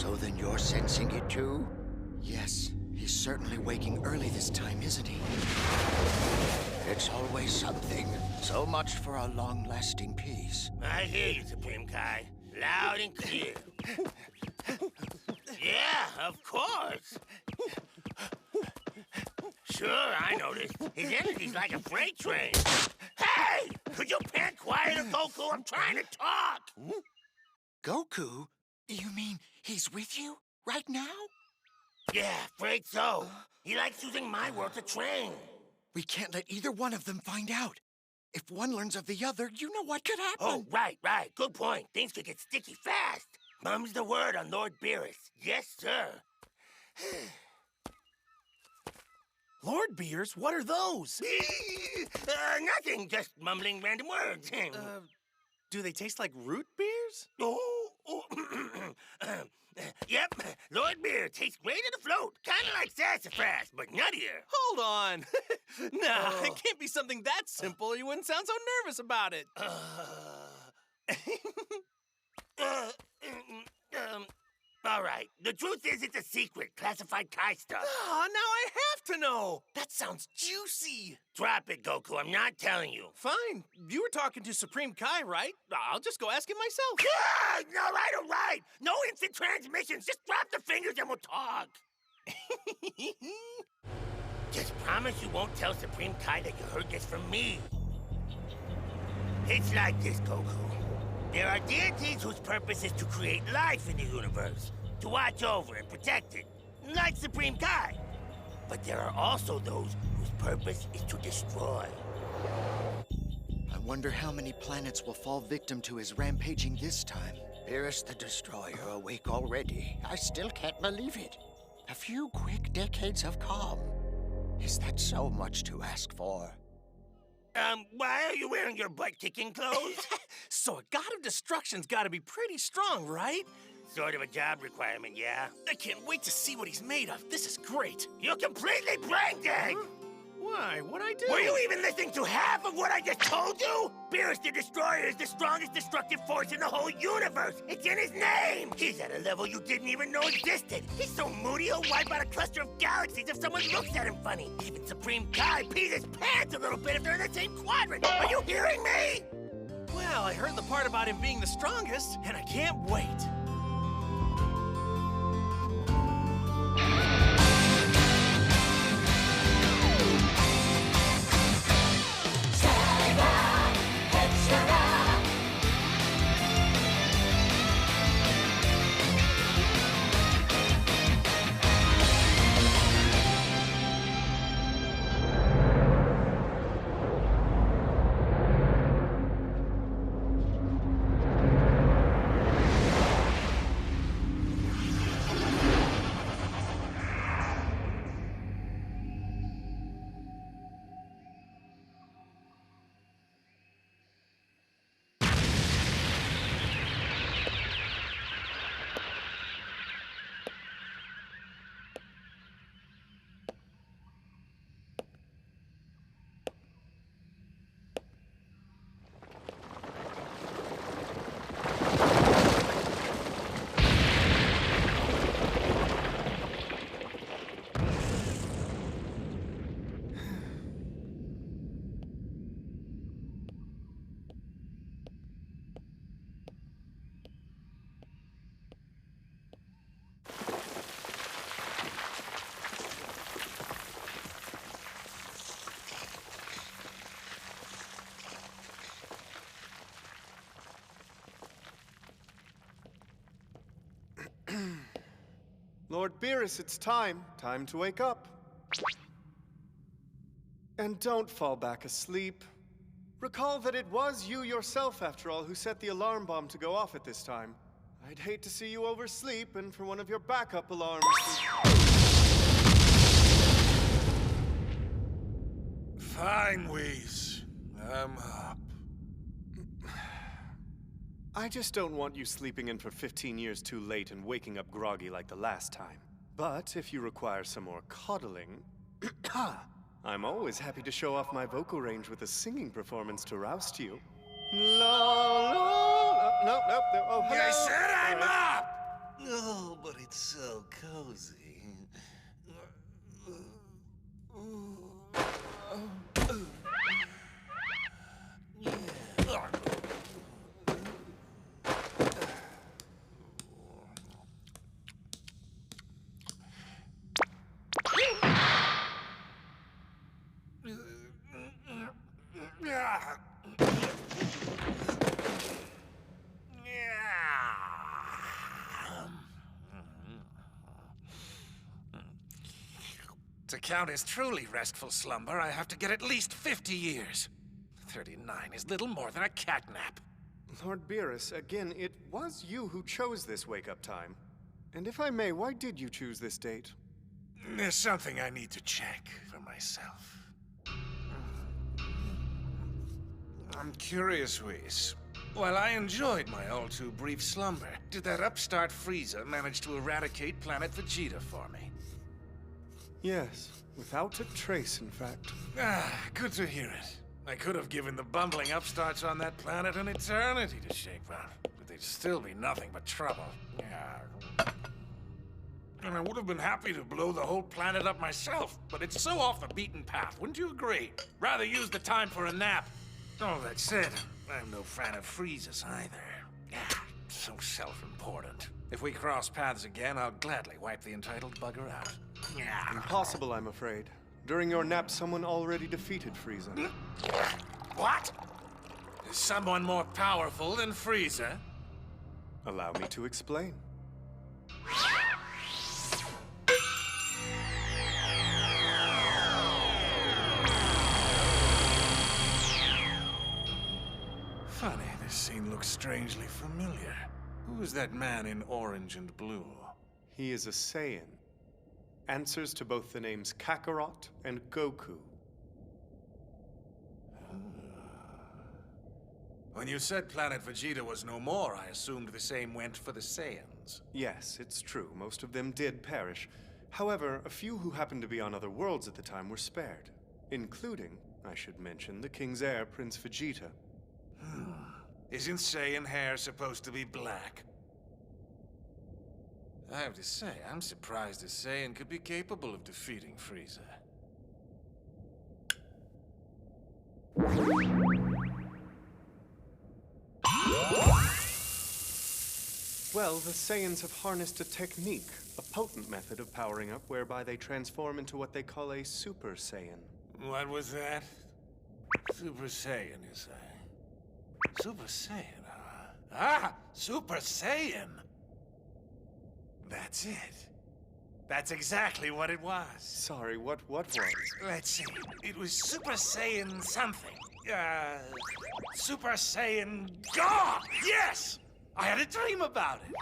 So then you're sensing it too? Yes, he's certainly waking early this time, isn't he? It's always something. So much for a long-lasting peace. I hear you, Supreme Kai. Loud and clear. Yeah, of course. Sure, I noticed. His energy's like a freight train. Hey! Could you pant quieter, Goku? I'm trying to talk! Goku? You mean he's with you? Right now? Yeah, afraid so. He likes using my world to train. We can't let either one of them find out. If one learns of the other, you know what could happen. Oh, right. Good point. Things could get sticky fast. Mum's the word on Lord Beerus. Yes, sir. Lord Beers, what are those? Nothing. Just mumbling random words. Do they taste like root beers? Oh. Yep. Lord Beer tastes great at a float. Kind of like sassafras, but nuttier. Hold on. Nah, it can't be something that simple. You wouldn't sound so nervous about it. All right. The truth is it's a secret. Classified Kai stuff. Oh, now I have to know. That sounds juicy. Drop it, Goku. I'm not telling you. Fine. You were talking to Supreme Kai, right? I'll just go ask him myself. Yeah! All right. No instant transmissions. Just drop the fingers and we'll talk. Just promise you won't tell Supreme Kai that you heard this from me. It's like this, Goku. There are deities whose purpose is to create life in the universe, to watch over and protect it, like Supreme Kai. But there are also those whose purpose is to destroy. I wonder how many planets will fall victim to his rampaging this time. Beerus the Destroyer awake already. I still can't believe it. A few quick decades of calm. Is that so much to ask for? Why are you wearing your butt-kicking clothes? So a god of destruction's gotta be pretty strong, right? Sort of a job requirement, yeah. I can't wait to see what he's made of. This is great. You're completely brain dead! Huh? Why? What'd I do? Were you even listening to half of what I just told you? Beerus the Destroyer is the strongest destructive force in the whole universe. It's in his name. He's at a level you didn't even know existed. He's so moody he'll wipe out a cluster of galaxies if someone looks at him funny. Even Supreme Kai pees his pants a little bit if they're in the same quadrant. Are you hearing me? Well, I heard the part about him being the strongest, and I can't wait. Lord Beerus, it's time. Time to wake up. And don't fall back asleep. Recall that it was you yourself, after all, who set the alarm bomb to go off at this time. I'd hate to see you oversleep and for one of your backup alarms Fine, Whis. I'm up. I just don't want you sleeping in for 15 years too late and waking up groggy like the last time. But if you require some more coddling, I'm always happy to show off my vocal range with a singing performance to roust you. La, la, no. Oh, hello. I said I'm All right. up! Oh, but it's so cozy. To count as truly restful slumber, I have to get at least 50 years. 39 is little more than a catnap. Lord Beerus, again, it was you who chose this wake-up time. And if I may, why did you choose this date? There's something I need to check for myself. I'm curious, Whis. While I enjoyed my all-too-brief slumber, did that upstart Frieza manage to eradicate planet Vegeta for me? Yes, without a trace, in fact. Good to hear it. I could have given the bumbling upstarts on that planet an eternity to shake out, but they'd still be nothing but trouble. And I would have been happy to blow the whole planet up myself, but it's so off the beaten path, wouldn't you agree? Rather use the time for a nap. All that said, I'm no fan of Frieza's either. So self-important. If we cross paths again, I'll gladly wipe the entitled bugger out. Impossible, I'm afraid. During your nap, someone already defeated Frieza. What? Is someone more powerful than Frieza? Allow me to explain. Funny, this scene looks strangely familiar. Who is that man in orange and blue? He is a Saiyan. Answers to both the names Kakarot and Goku. When you said planet Vegeta was no more, I assumed the same went for the Saiyans. Yes, it's true. Most of them did perish. However, a few who happened to be on other worlds at the time were spared. Including, I should mention, the King's heir, Prince Vegeta. Isn't Saiyan hair supposed to be black? I have to say, I'm surprised a Saiyan could be capable of defeating Frieza. Well, the Saiyans have harnessed a technique, a potent method of powering up whereby they transform into what they call a Super Saiyan. What was that? Super Saiyan, you say? Super Saiyan, huh? Ah! Super Saiyan! That's it. That's exactly what it was. Sorry, what was? Let's see. It was Super Saiyan something. Super Saiyan God! Yes! I had a dream about it.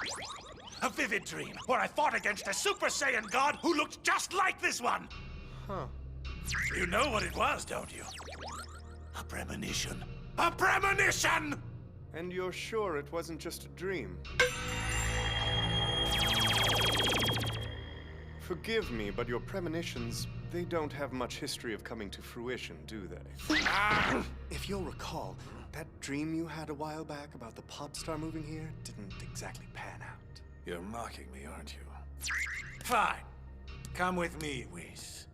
A vivid dream where I fought against a Super Saiyan God who looked just like this one. Huh. You know what it was, don't you? A premonition. A premonition! And you're sure it wasn't just a dream? Forgive me, but your premonitions, they don't have much history of coming to fruition, do they? If you'll recall, that dream you had a while back about the pod star moving here didn't exactly pan out. You're mocking me, aren't you? Fine. Come with me, Whis.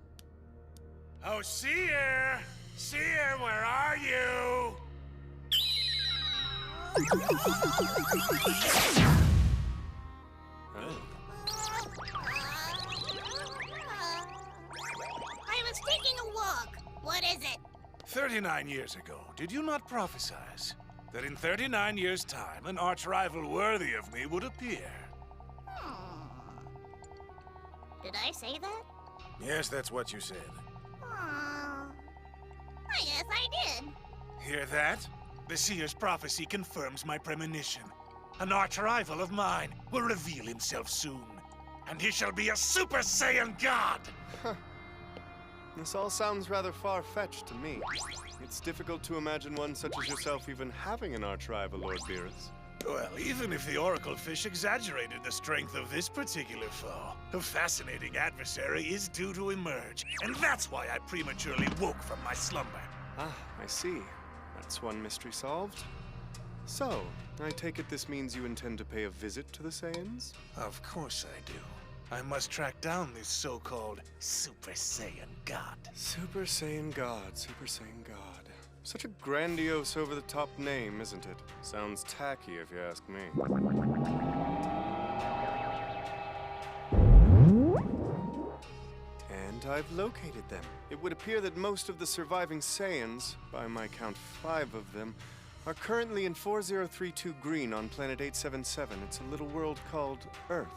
Oh, Seer! Seer, where are you? I was taking a walk. What is it? 39 years ago, did you not prophesize that in 39 years' time, an arch-rival worthy of me would appear? Did I say that? Yes, that's what you said. I guess I did. Hear that? The Seer's prophecy confirms my premonition. An arch-rival of mine will reveal himself soon, and he shall be a Super Saiyan God! This all sounds rather far-fetched to me. It's difficult to imagine one such as yourself even having an arch-rival, Lord Beerus. Well, even if the Oracle Fish exaggerated the strength of this particular foe, a fascinating adversary is due to emerge, and that's why I prematurely woke from my slumber. Ah, I see. That's one mystery solved. So, I take it this means you intend to pay a visit to the Saiyans? Of course I do. I must track down this so-called Super Saiyan God. Super Saiyan God, Super Saiyan God. Such a grandiose, over-the-top name, isn't it? Sounds tacky, if you ask me. And I've located them. It would appear that most of the surviving Saiyans, by my count 5 of them, are currently in 4032 Green on planet 877. It's a little world called Earth.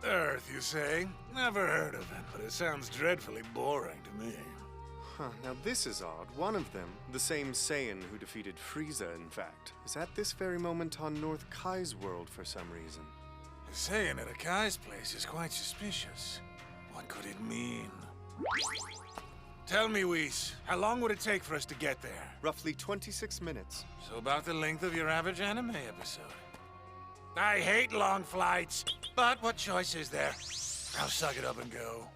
Earth, you say? Never heard of it, but it sounds dreadfully boring to me. Huh, now this is odd. One of them, the same Saiyan who defeated Frieza, in fact, is at this very moment on North Kai's world for some reason. A Saiyan at a Kai's place is quite suspicious. What could it mean? Tell me, Whis, how long would it take for us to get there? Roughly 26 minutes. So about the length of your average anime episode. I hate long flights, but what choice is there? I'll suck it up and go.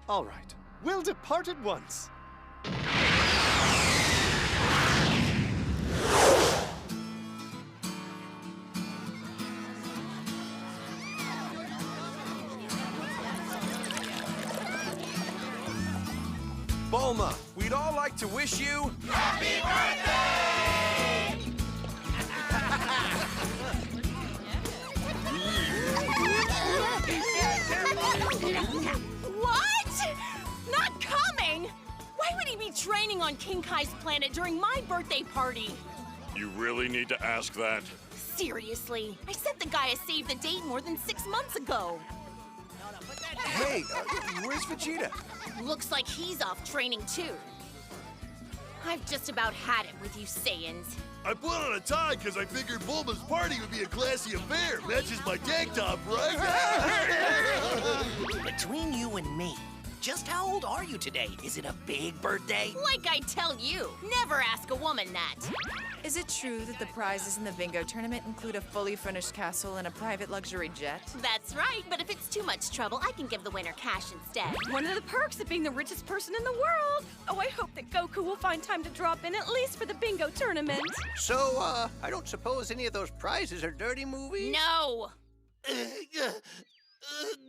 All right, we'll depart at once. Bulma, we'd all like to wish you... What? Not coming? Why would he be training on King Kai's planet during my birthday party? You really need to ask that? Seriously, I sent the guy a save the date more than 6 months ago. Hey, where's Vegeta? Looks like he's off training too. I've just about had it with you Saiyans. I put on a tie because I figured Bulma's party would be a classy affair. Matches my tank top, right? Between you and me, just how old are you today? Is it a big birthday? Like I tell you, never ask a woman that. Is it true that the prizes in the bingo tournament include a fully furnished castle and a private luxury jet? That's right, but if it's too much trouble, I can give the winner cash instead. One of the perks of being the richest person in the world. Oh, I hope that Goku will find time to drop in at least for the bingo tournament. So, I don't suppose any of those prizes are dirty movies? No!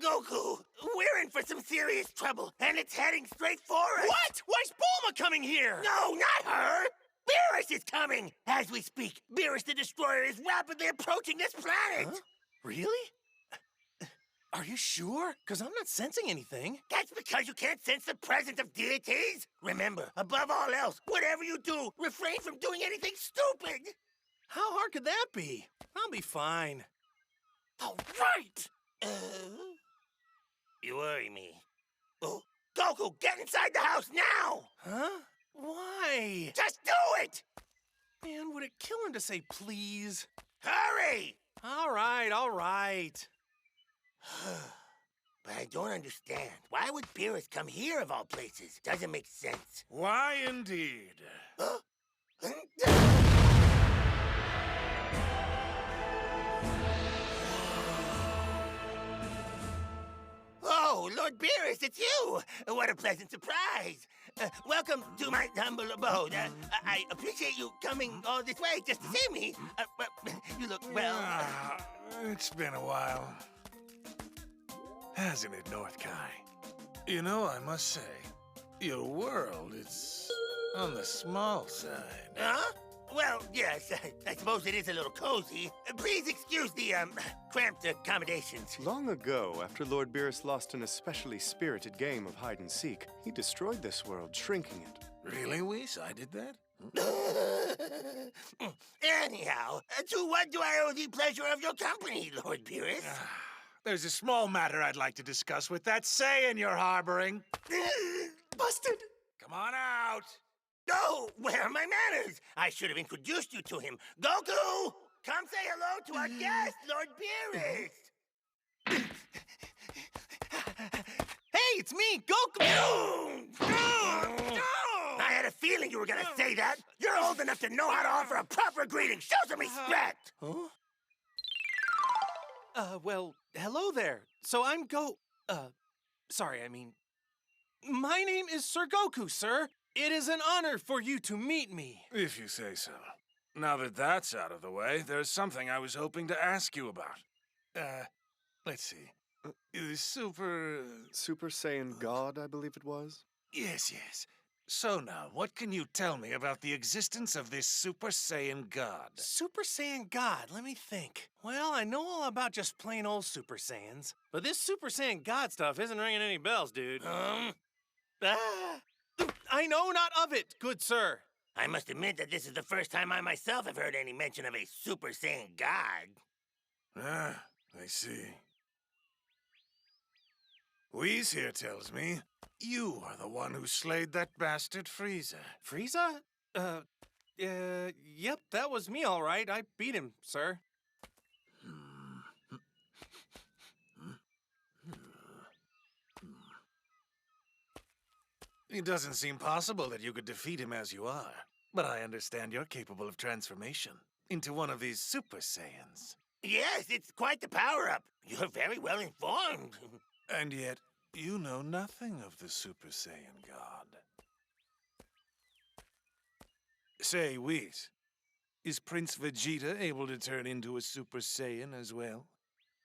Goku, we're in for some serious trouble, and it's heading straight for us. What? Why's Bulma coming here? No, not her! Beerus is coming! As we speak, Beerus the Destroyer is rapidly approaching this planet! Huh? Really? Are you sure? Because I'm not sensing anything. That's because you can't sense the presence of deities! Remember, above all else, whatever you do, refrain from doing anything stupid! How hard could that be? I'll be fine. All right! You worry me. Oh, Goku, get inside the house now! Huh? Why? Just do it! Man, would it kill him to say please? Hurry! All right, all right. But I don't understand. Why would Beerus come here of all places? Doesn't make sense. Why indeed? Oh, Lord Beerus, it's you! What a pleasant surprise! Welcome to my humble abode. I appreciate you coming all this way just to see me. But you look well. It's been a while. Hasn't it, North Kai? You know, I must say, your world is on the small side. Huh? Well, yes, I suppose it is a little cozy. Please excuse the, cramped accommodations. Long ago, after Lord Beerus lost an especially spirited game of hide-and-seek, he destroyed this world, shrinking it. Really, Whis? I did that? Anyhow, to what do I owe the pleasure of your company, Lord Beerus? There's a small matter I'd like to discuss with that Saiyan you're harboring. Busted! Come on out! No, where are my manners? I should have introduced you to him. Goku! Come say hello to our guest, Lord Beerus! Hey, it's me, Goku! I had a feeling you were gonna say that. You're old enough to know how to offer a proper greeting. Show some respect! Huh? Well, hello there. So I'm sorry, my name is Sir Goku, sir. It is an honor for you to meet me. If you say so. Now that that's out of the way, there's something I was hoping to ask you about. Let's see. Super Saiyan God, I believe it was? Yes, yes. So now, what can you tell me about the existence of this Super Saiyan God? Super Saiyan God, let me think. Well, I know all about just plain old Super Saiyans, but this Super Saiyan God stuff isn't ringing any bells, dude. I know not of it, good sir. I must admit that this is the first time I myself have heard any mention of a Super Saiyan God. Ah, I see. Whis here tells me you are the one who slayed that bastard Frieza. Frieza? Yep, that was me all right. I beat him, sir. It doesn't seem possible that you could defeat him as you are. But I understand you're capable of transformation into one of these Super Saiyans. Yes, it's quite the power-up. You're very well informed. And yet, you know nothing of the Super Saiyan God. Say, Whis, is Prince Vegeta able to turn into a Super Saiyan as well?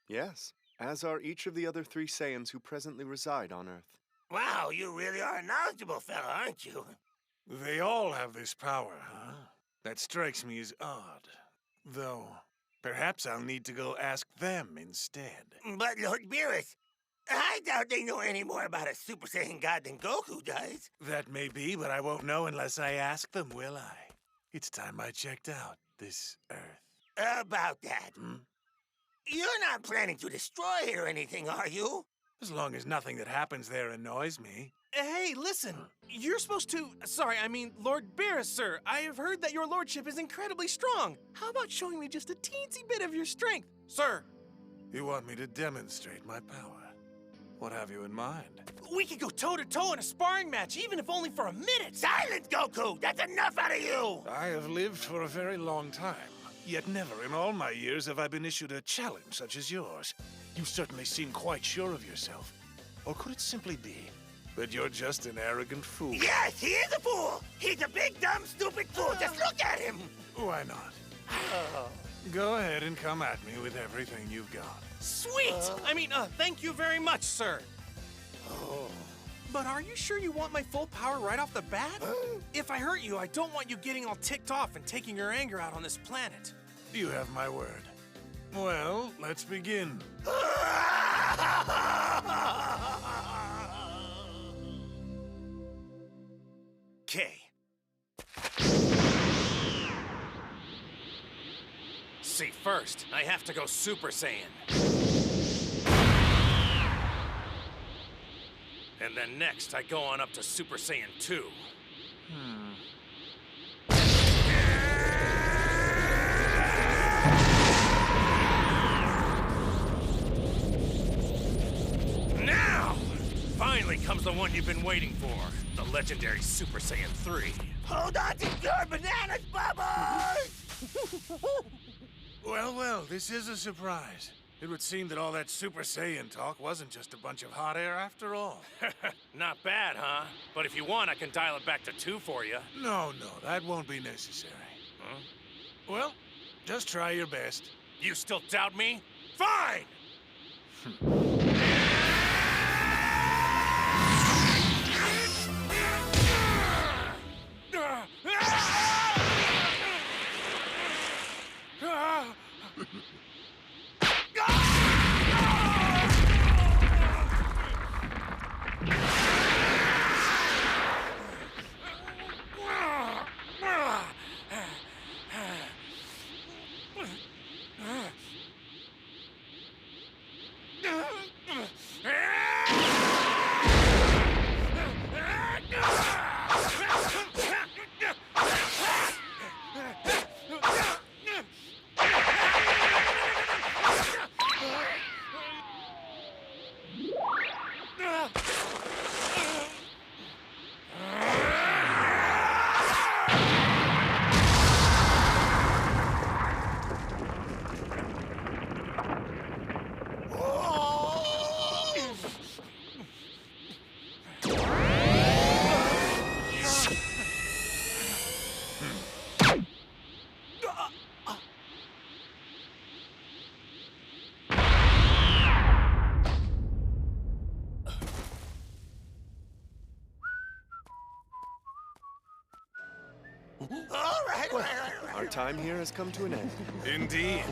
Yes, as are each of the other 3 Saiyans who presently reside on Earth. Wow, you really are a knowledgeable fella, aren't you? They all have this power, huh? That strikes me as odd. Though, perhaps I'll need to go ask them instead. But Lord Beerus, I doubt they know any more about a Super Saiyan God than Goku does. That may be, but I won't know unless I ask them, will I? It's time I checked out this Earth. About that. You're not planning to destroy it or anything, are you? As long as nothing that happens there annoys me. Hey, listen. You're supposed to... Sorry, I mean, Lord Beerus, sir. I have heard that your lordship is incredibly strong. How about showing me just a teensy bit of your strength, sir? You want me to demonstrate my power? What have you in mind? We could go toe-to-toe in a sparring match, even if only for a minute. Silence, Goku! That's enough out of you! I have lived for a very long time. Yet never in all my years have I been issued a challenge such as yours. You certainly seem quite sure of yourself. Or could it simply be that you're just an arrogant fool? Yes, he is a fool! He's a big, dumb, stupid fool! Just look at him! Why not? Go ahead and come at me with everything you've got. Sweet! Thank you very much, sir. But are you sure you want my full power right off the bat? If I hurt you, I don't want you getting all ticked off and taking your anger out on this planet. You have my word. Well, let's begin. Okay. See, first, I have to go Super Saiyan. And then next, I go on up to Super Saiyan 2. Now! Finally comes the one you've been waiting for. The legendary Super Saiyan 3. Hold on to your bananas, Bubbles! Well, well, this is a surprise. It would seem that all that Super Saiyan talk wasn't just a bunch of hot air after all. Not bad, huh? But if you want, I can dial it back to 2 for you. No, that won't be necessary. Huh? Well, just try your best. You still doubt me? Fine! time here has come to an end. Indeed.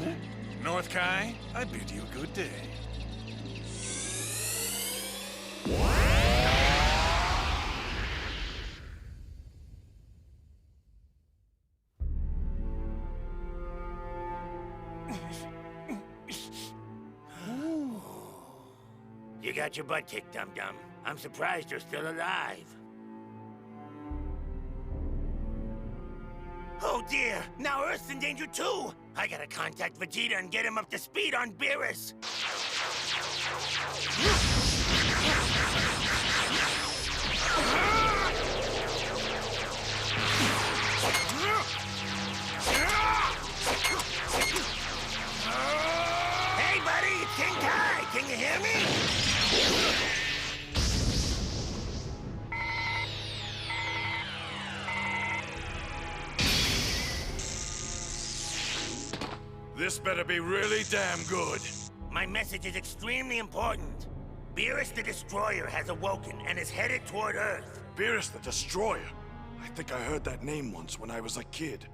North Kai, I bid you a good day. You got your butt kicked, dum-dum. I'm surprised you're still alive. Oh dear, now Earth's in danger too! I gotta contact Vegeta and get him up to speed on Beerus! Hey buddy, it's King Kai! Can you hear me? This better be really damn good. My message is extremely important. Beerus the Destroyer has awoken and is headed toward Earth. Beerus the Destroyer. I think I heard that name once when I was a kid.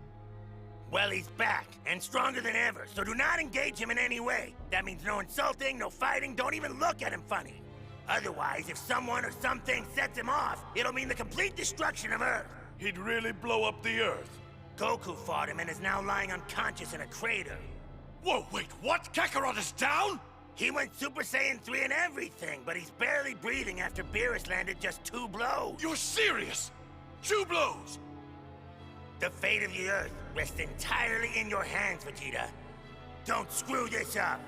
Well, he's back, and stronger than ever, so do not engage him in any way. That means no insulting, no fighting, don't even look at him funny. Otherwise, if someone or something sets him off, it'll mean the complete destruction of Earth. He'd really blow up the Earth. Goku fought him and is now lying unconscious in a crater. Whoa, wait, what? Kakarot is down? He went Super Saiyan 3 and everything, but he's barely breathing after Beerus landed just 2 blows. You're serious? 2 blows? The fate of the Earth rests entirely in your hands, Vegeta. Don't screw this up.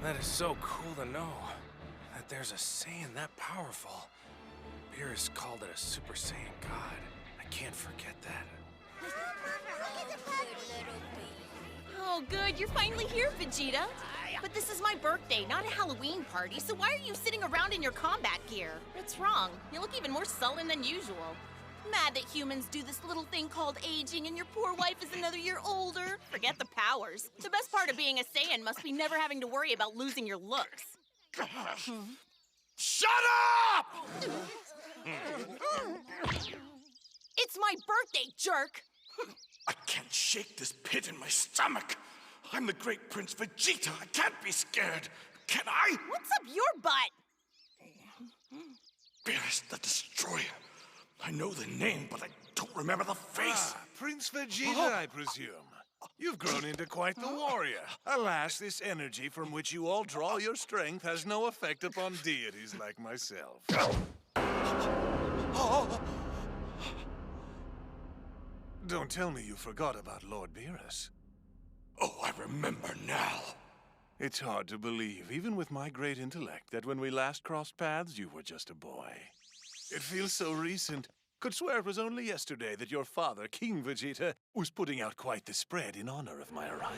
That is so cool to know that there's a Saiyan that powerful. Beerus called it a Super Saiyan God. I can't forget that. Oh, good. You're finally here, Vegeta. But this is my birthday, not a Halloween party, so why are you sitting around in your combat gear? What's wrong? You look even more sullen than usual. Mad that humans do this little thing called aging and your poor wife is another year older. Forget the powers. The best part of being a Saiyan must be never having to worry about losing your looks. Shut up! It's my birthday, jerk! I can't shake this pit in my stomach. I'm the great Prince Vegeta. I can't be scared. Can I? What's up your butt? Beerus the Destroyer. I know the name, but I don't remember the face. Prince Vegeta, I presume. You've grown into quite the warrior. Alas, this energy from which you all draw your strength has no effect upon deities like myself. Don't tell me you forgot about Lord Beerus. Oh, I remember now. It's hard to believe, even with my great intellect, that when we last crossed paths, you were just a boy. It feels so recent. Could swear it was only yesterday that your father, King Vegeta, was putting out quite the spread in honor of my arrival.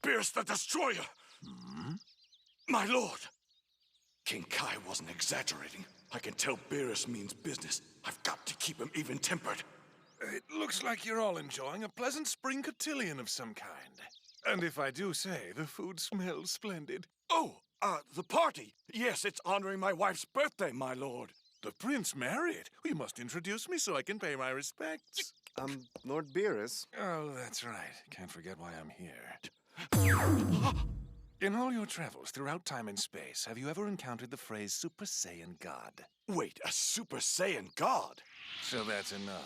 Beerus the Destroyer! My lord! King Kai wasn't exaggerating. I can tell Beerus means business. I've got to keep him even-tempered. It looks like you're all enjoying a pleasant spring cotillion of some kind. And if I do say, the food smells splendid. Oh, the party. Yes, it's honoring my wife's birthday, my lord. The prince married. You must introduce me so I can pay my respects. Lord Beerus. Oh, that's right. Can't forget why I'm here. In all your travels throughout time and space, have you ever encountered the phrase Super Saiyan God? Wait, a Super Saiyan God? So that's a no.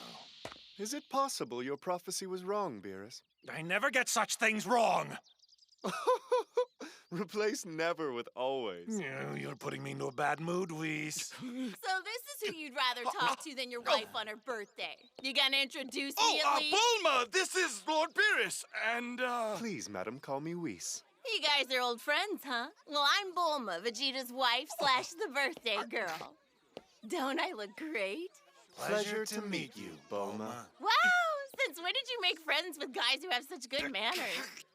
Is it possible your prophecy was wrong, Beerus? I never get such things wrong! Replace never with always. No, you're putting me into a bad mood, Whis. So this is who you'd rather talk to than your wife on her birthday. You gonna introduce me at least? Bulma! This is Lord Beerus, and, Please, madam, call me Whis. You guys are old friends, huh? Well, I'm Bulma, Vegeta's wife / the birthday girl. Don't I look great? Pleasure to meet you, Bulma. Wow! Since when did you make friends with guys who have such good manners?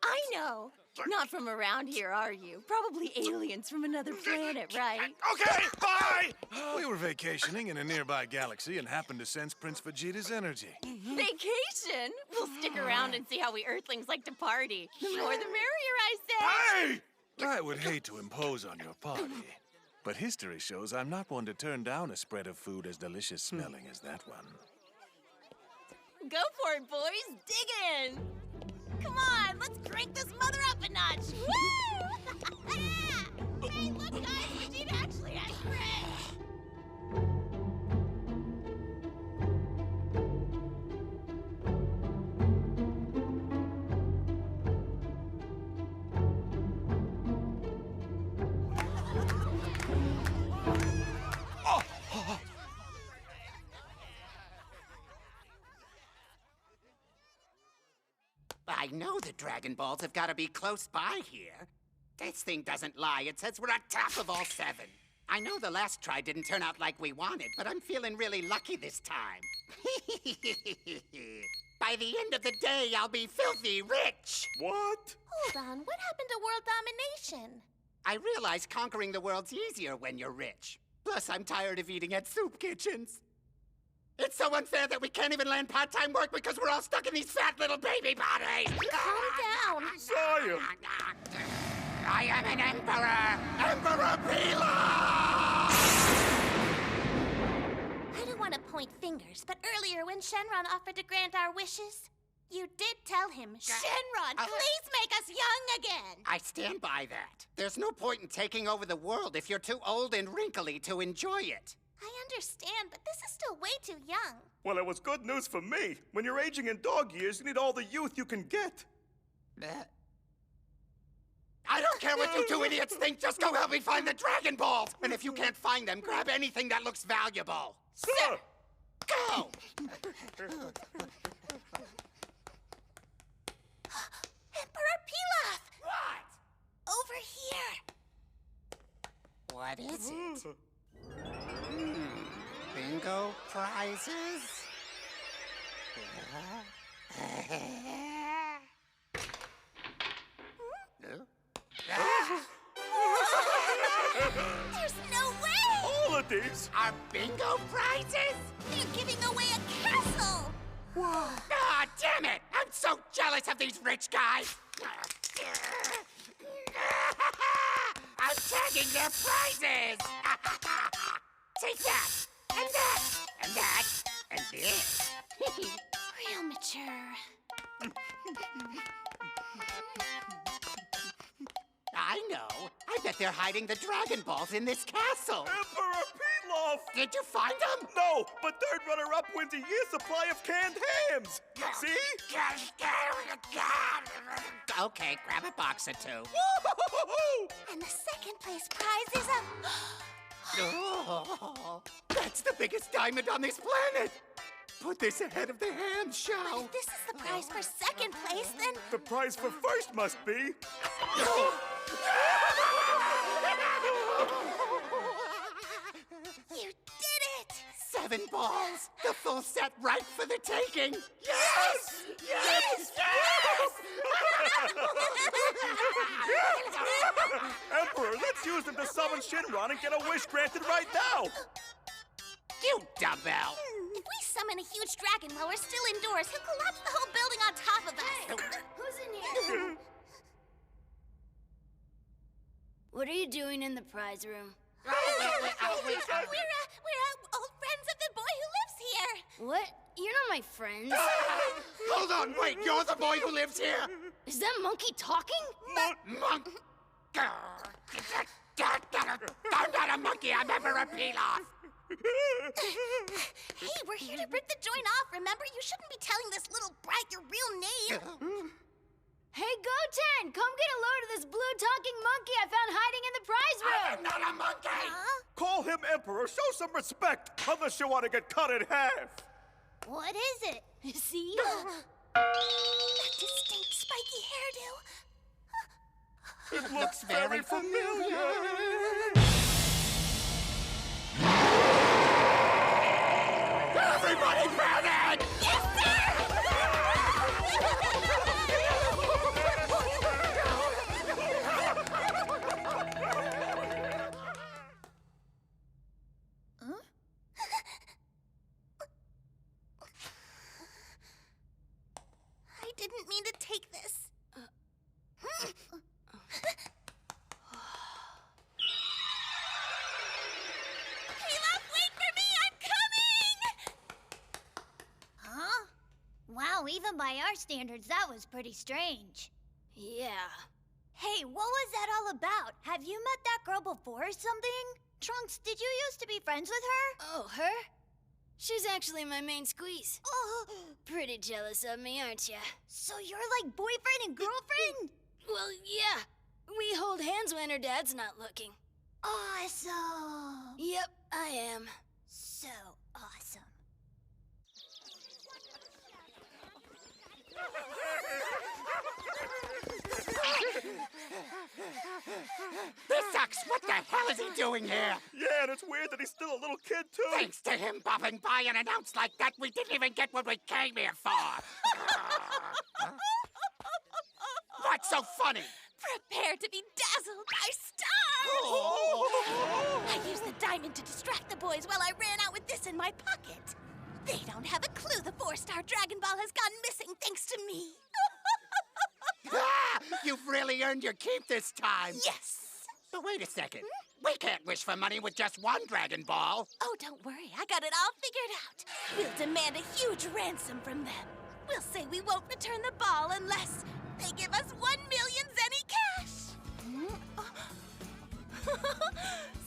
I know. Not from around here, are you? Probably aliens from another planet, right? Okay, bye! We were vacationing in a nearby galaxy and happened to sense Prince Vegeta's energy. Vacation? We'll stick around and see how we Earthlings like to party. The more the merrier, I say. Hey! I would hate to impose on your party, but history shows I'm not one to turn down a spread of food as delicious smelling as that one. Go for it, boys. Dig in. Come on, let's crank this mother up a notch. Woo! Hey, look, guys, Vegeta actually has friends. I know the Dragon Balls have got to be close by here. This thing doesn't lie. It says we're on top of all 7. I know the last try didn't turn out like we wanted, but I'm feeling really lucky this time. By the end of the day, I'll be filthy rich. What? Hold on, what happened to world domination? I realize conquering the world's easier when you're rich. Plus, I'm tired of eating at soup kitchens. It's so unfair that we can't even land part-time work because we're all stuck in these fat little baby bodies. Calm down. Sire! I am an emperor! Emperor Pilaf! I don't want to point fingers, but earlier when Shenron offered to grant our wishes, you did tell him, Shenron, please make us young again! I stand by that. There's no point in taking over the world if you're too old and wrinkly to enjoy it. I understand, but this is still way too young. Well, it was good news for me. When you're aging in dog years, you need all the youth you can get. I don't care what you two idiots think, just go help me find the Dragon Balls! And if you can't find them, grab anything that looks valuable. Sir! Go! Emperor Pilaf! What? Over here! What is it? Bingo prizes? There's no way! Holidays? Are bingo prizes? They're giving away a castle! Ah, damn it! I'm so jealous of these rich guys! I'm tagging their prizes! Take that! And that! And that! And this! Real mature. I know. I bet they're hiding the Dragon Balls in this castle. Emperor Pilaf! Did you find them? No, but third runner-up wins a year's supply of canned hams! See? Okay, grab a box or two. And the second place prize is a... Oh, that's the biggest diamond on this planet! Put this ahead of the ham show! If this is the prize for second place, then... The prize for first must be... You did it! 7 balls! The full set right for the taking! Yes! Yes! Yes! Emperor, let's use them to summon Shenron and get a wish granted right now! You dumbbell! If we summon a huge dragon while we're still indoors, he'll collapse the whole building on top of us. Who's in here? What are you doing in the prize room? We're old friends of the boy who lives here. What? You're not my friend. Hold on, wait, you're the boy who lives here? Is that monkey talking? Monk! I'm not a monkey, I'm Emperor Pilaf! Hey, we're here to rip the joint off, remember? You shouldn't be telling this little brat your real name. Hey, Goten! Come get a load of this blue talking monkey I found hiding in the prize room! I'm not a monkey! Call him Emperor, show some respect, unless you want to get cut in half! What is it? See? That distinct spiky hairdo. It looks very familiar. didn't mean to take this. Pilaf, wait for me! I'm coming! Huh? Wow, even by our standards, that was pretty strange. Yeah. Hey, what was that all about? Have you met that girl before or something? Trunks, did you used to be friends with her? Oh, her? She's actually my main squeeze. Oh, Pretty jealous of me, aren't ya? so you're like boyfriend and girlfriend? Well, yeah. We hold hands when her dad's not looking. Awesome! Yep, I am. So awesome. This sucks! What the hell is he doing here? Yeah, and it's weird that he's still a little kid, too. Thanks to him bobbing by and announced like that, we didn't even get what we came here for. What's so funny? Prepare to be dazzled by stars! I used the diamond to distract the boys while I ran out with this in my pocket. They don't have a clue the 4-star Dragon Ball has gone missing thanks to me. You've really earned your keep this time. Yes! But wait a second. We can't wish for money with just one Dragon Ball. Oh, don't worry. I got it all figured out. We'll demand a huge ransom from them. We'll say we won't return the ball unless they give us 1 million zenny cash.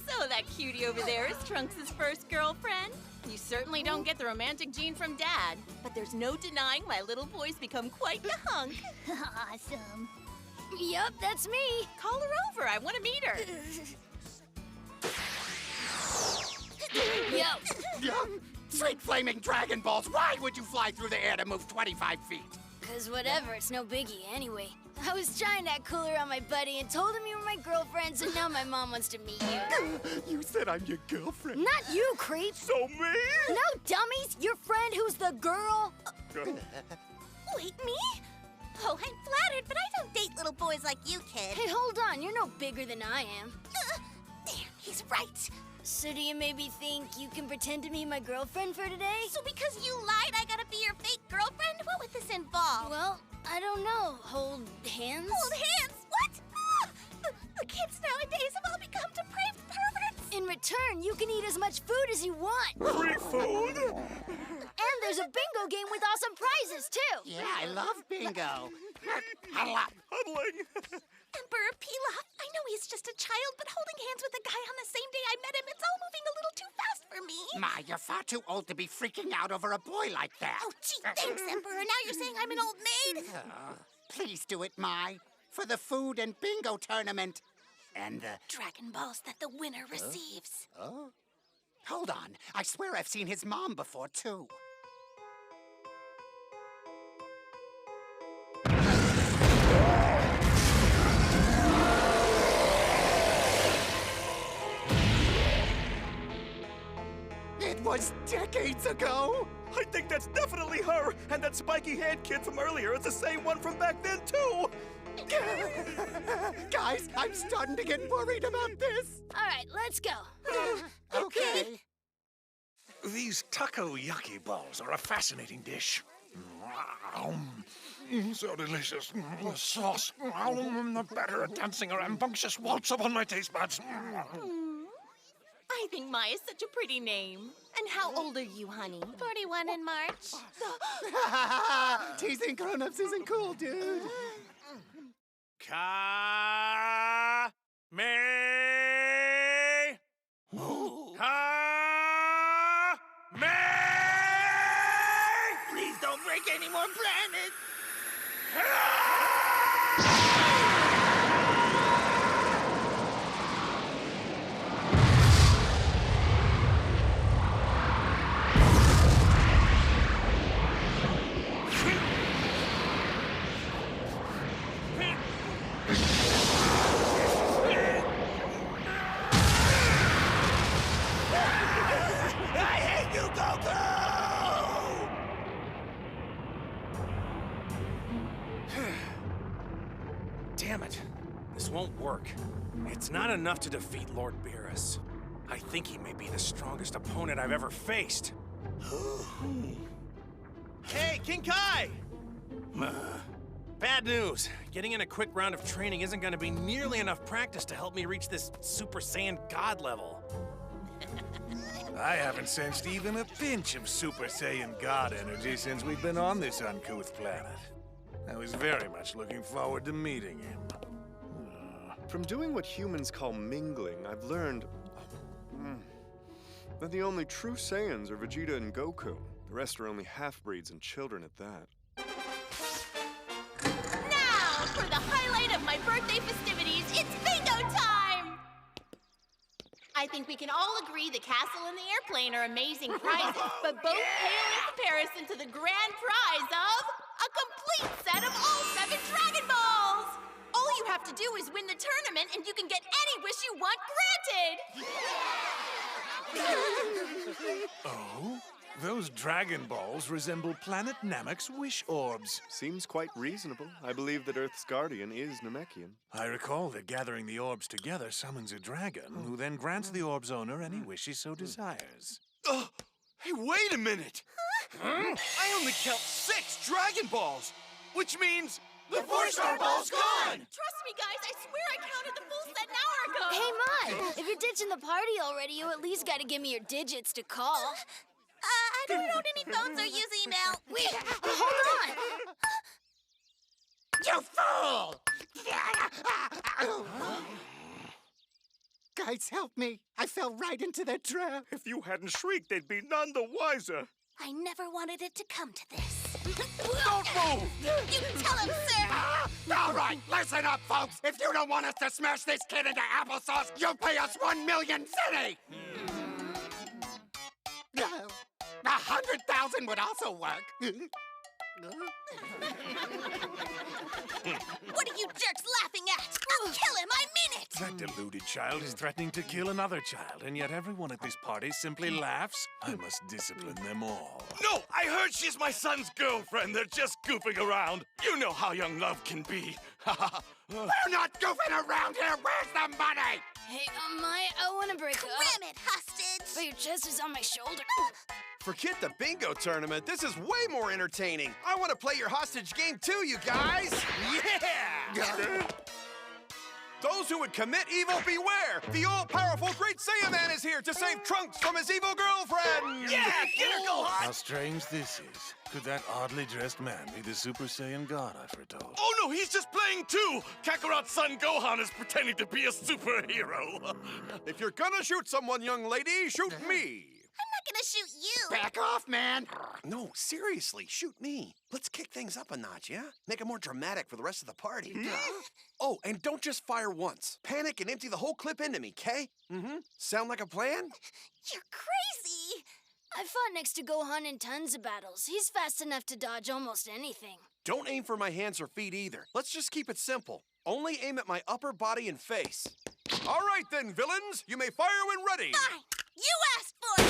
So that cutie over there is Trunks' first girlfriend? You certainly don't get the romantic gene from Dad, but there's no denying my little boy's become quite the hunk. Awesome. Yup, that's me. Call her over. I want to meet her. Yo. Sweet flaming Dragon Balls, why would you fly through the air to move 25 feet? 'Cause whatever, it's no biggie anyway. I was trying to act cooler on my buddy and told him you were my girlfriend, so now my mom wants to meet you. You said I'm your girlfriend. Not you, creep. So me? No, dummies. Your friend who's the girl. Wait, me? Oh, I'm flattered, but I don't date little boys like you, kid. Hey, hold on, you're no bigger than I am. Damn, he's right. So do you maybe think you can pretend to be my girlfriend for today? So because you lied, I gotta be your fake girlfriend? What would this involve? Well, I don't know. Hold hands? Hold hands? What? The kids nowadays have all become depraved perverts. In return, you can eat as much food as you want. Free food? And there's a bingo game with awesome prizes, too. Yeah, I love bingo. Huddling. Emperor Pilaf, I know he's just a child, but holding hands with a guy on the same day I met him, it's all moving a little too fast for me. Ma, you're far too old to be freaking out over a boy like that. Oh, gee, thanks, Emperor. Now you're saying I'm an old maid? Please do it, Mai, for the food and bingo tournament. And the... Dragon Balls that the winner receives. Oh? Hold on. I swear I've seen his mom before, too. It was decades ago. I think that's definitely her, and that spiky hand kid from earlier is the same one from back then, too. Guys, I'm starting to get worried about this. All right, let's go. Okay. These takoyaki balls are a fascinating dish. So delicious. The sauce, the batter, a dancing a rambunctious waltz upon my taste buds. I think Maya's such a pretty name. And how old are you, honey? 41 in March. Teasing grown-ups isn't cool, dude. Ka-me. Please don't break any more planets. Damn it. This won't work. It's not enough to defeat Lord Beerus. I think he may be the strongest opponent I've ever faced. Hey, King Kai! Bad news. Getting in a quick round of training isn't going to be nearly enough practice to help me reach this Super Saiyan God level. I haven't sensed even a pinch of Super Saiyan God energy since we've been on this uncouth planet. I was very much looking forward to meeting him. From doing what humans call mingling, I've learned that the only true Saiyans are Vegeta and Goku. The rest are only half-breeds and children at that. Now, for the highlight of my birthday festivities, it's bingo time! I think we can all agree the castle and the airplane are amazing prizes, but both pale in comparison to the grand prize of a complete set of all 7 Dragon Balls! All you have to do is win the tournament and you can get any wish you want granted! Oh? Those Dragon Balls resemble Planet Namek's wish orbs. Seems quite reasonable. I believe that Earth's guardian is Namekian. I recall that gathering the orbs together summons a dragon, who then grants the orb's owner any wish he so desires. Hey, wait a minute! I only count 6 Dragon Balls, which means the 4-star ball's gone! Trust me, guys, I swear I counted the full set an hour ago! Hey, Mud, if you're ditching the party already, you at least gotta give me your digits to call. I don't own any phones or use email. Wait, hold on! You fool! Guys, help me. I fell right into their trap. If you hadn't shrieked, they'd be none the wiser. I never wanted it to come to this. Don't move! You tell him, sir! All right, listen up, folks. If you don't want us to smash this kid into applesauce, you'll pay us 1 million city! 100,000 would also work. What are you jerks laughing at? I'll kill him, I mean it! That deluded child is threatening to kill another child, and yet everyone at this party simply laughs. I must discipline them all. No, I heard she's my son's girlfriend. They're just goofing around. You know how young love can be. We're not goofing around here. Where's the money? Hey, I wanna break up. Ram it, hostage! But your chest is on my shoulder. Forget the bingo tournament. This is way more entertaining. I want to play your hostage game too, you guys. Yeah! Those who would commit evil, beware! The all-powerful Great Saiyan Man is here to save Trunks from his evil girlfriend! Yeah, get her, Gohan! How strange this is. Could that oddly dressed man be the Super Saiyan God I foretold? Oh no, he's just playing too! Kakarot's son Gohan is pretending to be a superhero. If you're gonna shoot someone, young lady, shoot me! I'm not gonna shoot you! Back off, man! No, seriously, shoot me. Let's kick things up a notch, yeah? Make it more dramatic for the rest of the party. Oh, and don't just fire once. Panic and empty the whole clip into me, okay? Sound like a plan? You're crazy! I fought next to Gohan in tons of battles. He's fast enough to dodge almost anything. Don't aim for my hands or feet either. Let's just keep it simple. Only aim at my upper body and face. All right then, villains. You may fire when ready. Fine! You asked for it!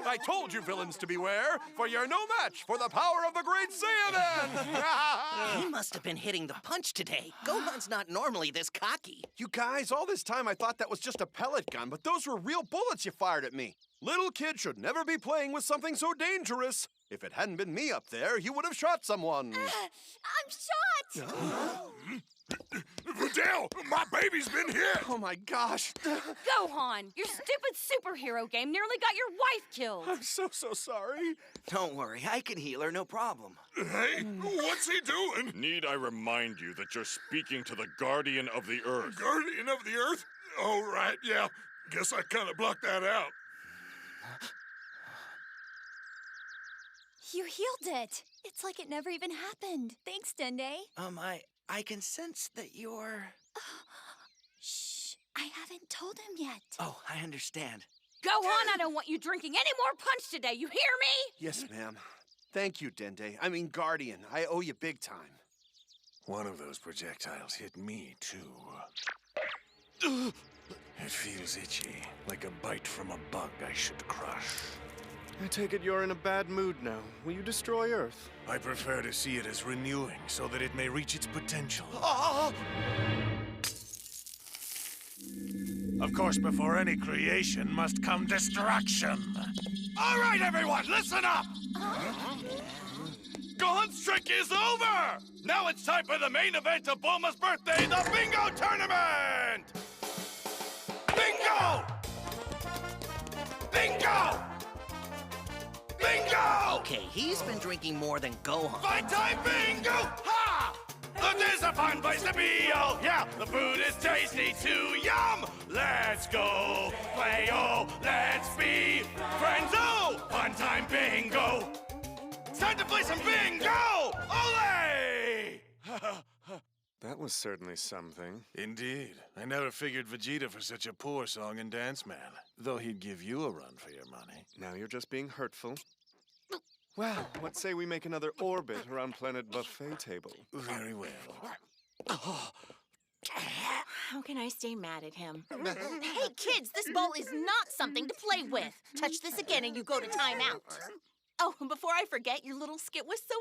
I told you villains to beware, for you're no match for the power of the Great Saiyan! He must have been hitting the punch today. Gohan's not normally this cocky. You guys, all this time I thought that was just a pellet gun, but those were real bullets you fired at me. Little kid should never be playing with something so dangerous. If it hadn't been me up there, you would have shot someone. I'm shot! Videl, my baby's been hit! Oh my gosh. Gohan, your stupid superhero game nearly got your wife killed. I'm so sorry. Don't worry, I can heal her, no problem. Hey, what's he doing? Need I remind you that you're speaking to the Guardian of the Earth? Guardian of the Earth? Oh, right, yeah. Guess I kind of blocked that out. You healed it. It's like it never even happened. Thanks, Dende. I can sense that you're... Shh, I haven't told him yet. Oh, I understand. Gohan, I don't want you drinking any more punch today, you hear me? Yes, ma'am. Thank you, Dende. I mean, Guardian. I owe you big time. One of those projectiles hit me, too. It feels itchy, like a bite from a bug I should crush. I take it you're in a bad mood now. Will you destroy Earth? I prefer to see it as renewing, so that it may reach its potential. Of course, before any creation must come destruction. All right, everyone, listen up! Gohan's trick is over! Now it's time for the main event of Bulma's birthday, the Bingo Tournament! Bingo! Bingo! Bingo! Okay, he's been drinking more than Gohan. Fight time bingo! Ha! This is a fun place to be, oh yeah! The food is tasty too, yum! Let's go play, oh, let's be friends, oh! Fun time bingo! It's time to play some bingo! Ole! That was certainly something. Indeed. I never figured Vegeta for such a poor song and dance man. Though he'd give you a run for your money. Now you're just being hurtful. Well, what say we make another orbit around Planet Buffet Table? Very well. How can I stay mad at him? Hey, kids, this ball is not something to play with. Touch this again and you go to timeout. Oh, and before I forget, your little skit was so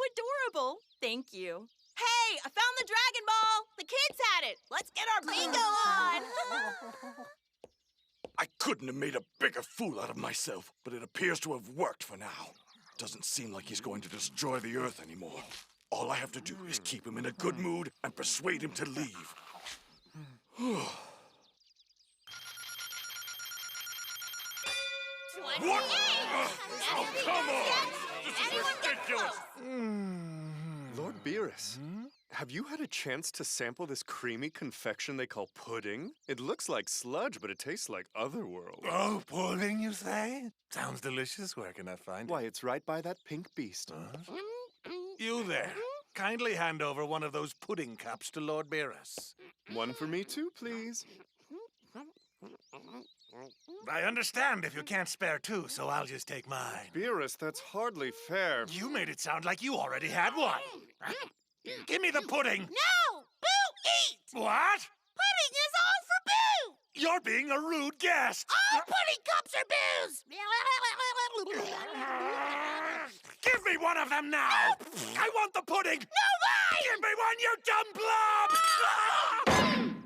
adorable. Thank you. Hey, I found the Dragon Ball. The kids had it. Let's get our bingo on. I couldn't have made a bigger fool out of myself, but it appears to have worked for now. Doesn't seem like he's going to destroy the Earth anymore. All I have to do is keep him in a good mood and persuade him to leave. What? Oh, come on! This is ridiculous! Lord Beerus, have you had a chance to sample this creamy confection they call pudding? It looks like sludge, but it tastes like otherworld. Oh, pudding, you say? Sounds delicious. Where can I find it? Why, it's right by that pink beast. You there. Kindly hand over one of those pudding cups to Lord Beerus. One for me too, please. I understand if you can't spare two, so I'll just take mine. Beerus, that's hardly fair. You made it sound like you already had one. Give me the pudding. No! Boo, eat! What? Pudding is all for Boo! You're being a rude guest. All pudding cups are Boo's! Give me one of them now! I want the pudding! No way! Give me one, you dumb blob!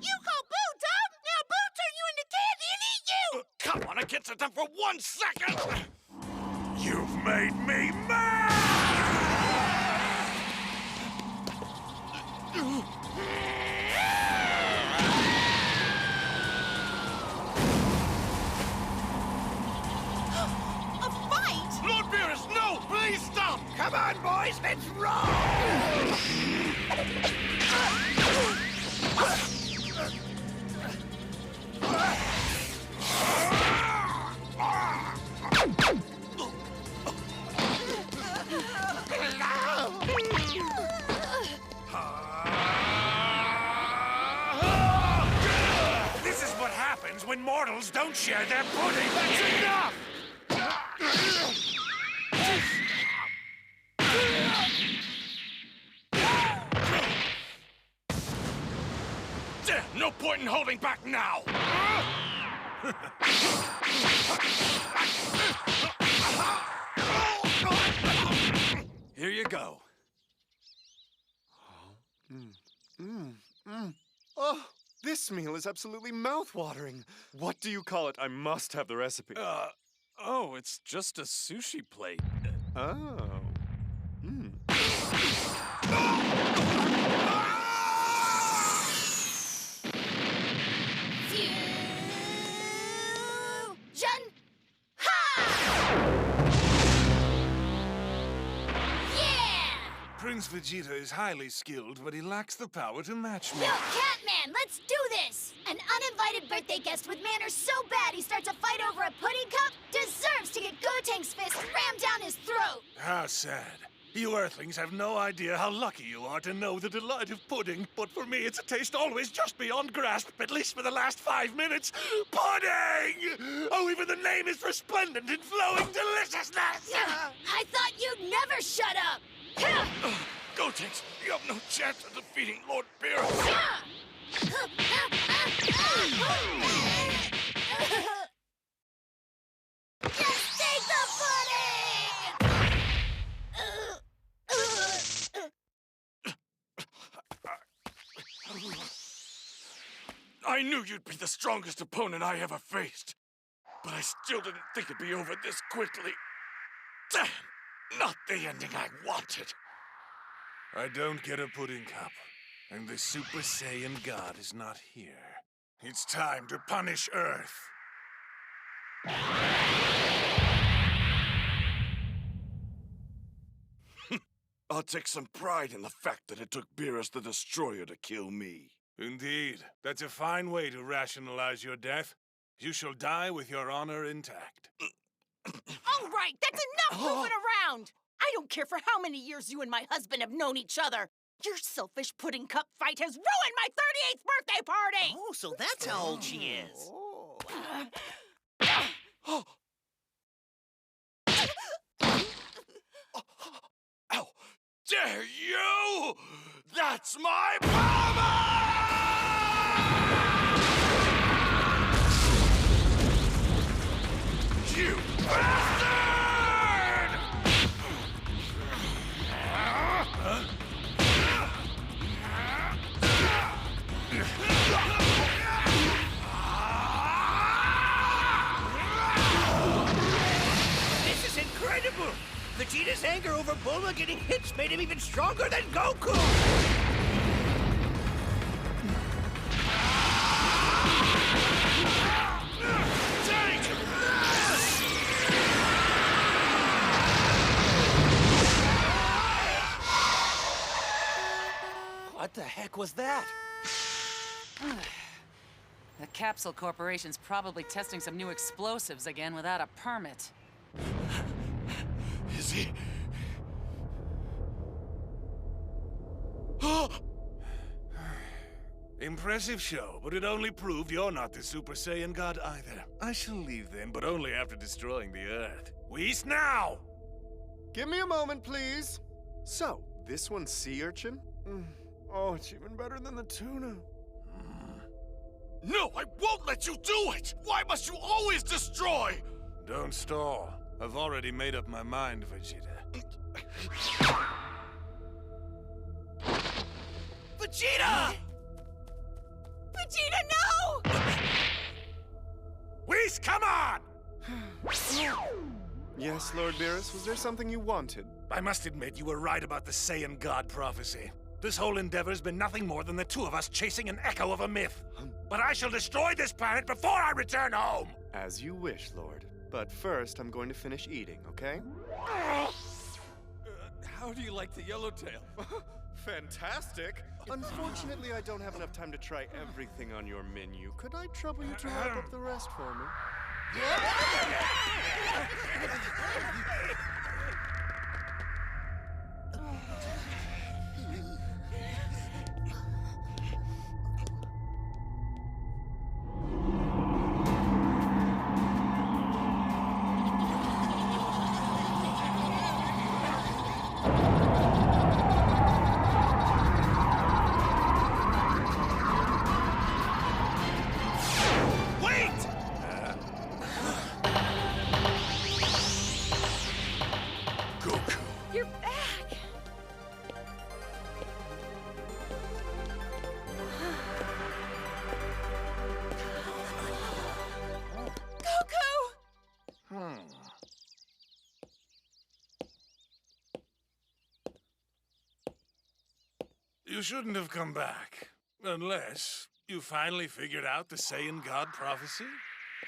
You call Boo dumb? Now Boo turn you into candy and eat you! Come on, I can't sit down for 1 second! You've made me mad! A fight? Lord Beerus, no! Please stop! Come on, boys, let's roll! This is what happens when mortals don't share their pudding. That's enough! No point in holding back now! Here you go. Oh, this meal is absolutely mouth-watering. What do you call it? I must have the recipe. Oh, it's just a sushi plate. Oh. Fusion! Ha! Yeah! Prince Vegeta is highly skilled, but he lacks the power to match me. Yo, Catman, let's do this! An uninvited birthday guest with manners so bad he starts a fight over a pudding cup deserves to get Gotenks fist rammed down his throat! How sad. You Earthlings have no idea how lucky you are to know the delight of pudding, but for me it's a taste always just beyond grasp, at least for the last 5 minutes. Pudding! Oh, even the name is resplendent in flowing deliciousness! I thought you'd never shut up! Gotenks, you have no chance of defeating Lord Beerus. Just take the pudding! I knew you'd be the strongest opponent I ever faced. But I still didn't think it'd be over this quickly. Damn! Not the ending I wanted. I don't get a pudding cup, and the Super Saiyan God is not here. It's time to punish Earth. I'll take some pride in the fact that it took Beerus the Destroyer to kill me. Indeed. That's a fine way to rationalize your death. You shall die with your honor intact. All right, that's enough moving around! I don't care for how many years you and my husband have known each other. Your selfish pudding cup fight has ruined my 38th birthday party! Oh, so that's how old she is. How dare you! That's my mama! You bastard! This is incredible! Vegeta's anger over Bulma getting hits made him even stronger than Goku! Take this! What the heck was that? The Capsule Corporation's probably testing some new explosives again without a permit. Is he? Impressive show, but it only proved you're not the Super Saiyan God either. I shall leave then, but only after destroying the Earth. Whis now! Give me a moment, please. So, this one's sea urchin? Oh, it's even better than the tuna. No, I won't let you do it! Why must you always destroy? Don't stall. I've already made up my mind, Vegeta. Vegeta! Vegeta, no! Whis, come on! Yes, Lord Beerus, was there something you wanted? I must admit you were right about the Saiyan God prophecy. This whole endeavor's been nothing more than the two of us chasing an echo of a myth. But I shall destroy this planet before I return home! As you wish, Lord. But first, I'm going to finish eating, okay? How do you like the yellowtail? Fantastic! Unfortunately, I don't have enough time to try everything on your menu. Could I trouble you to wrap up the rest for me? You're back! Goku! You shouldn't have come back. Unless you finally figured out the Saiyan God prophecy?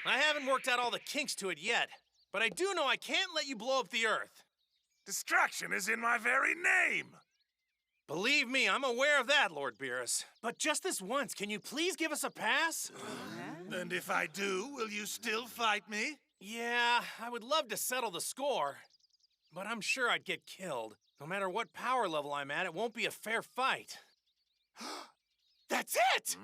I haven't worked out all the kinks to it yet, but I do know I can't let you blow up the Earth. Destruction is in my very name! Believe me, I'm aware of that, Lord Beerus. But just this once, can you please give us a pass? And if I do, will you still fight me? Yeah, I would love to settle the score. But I'm sure I'd get killed. No matter what power level I'm at, it won't be a fair fight. That's it!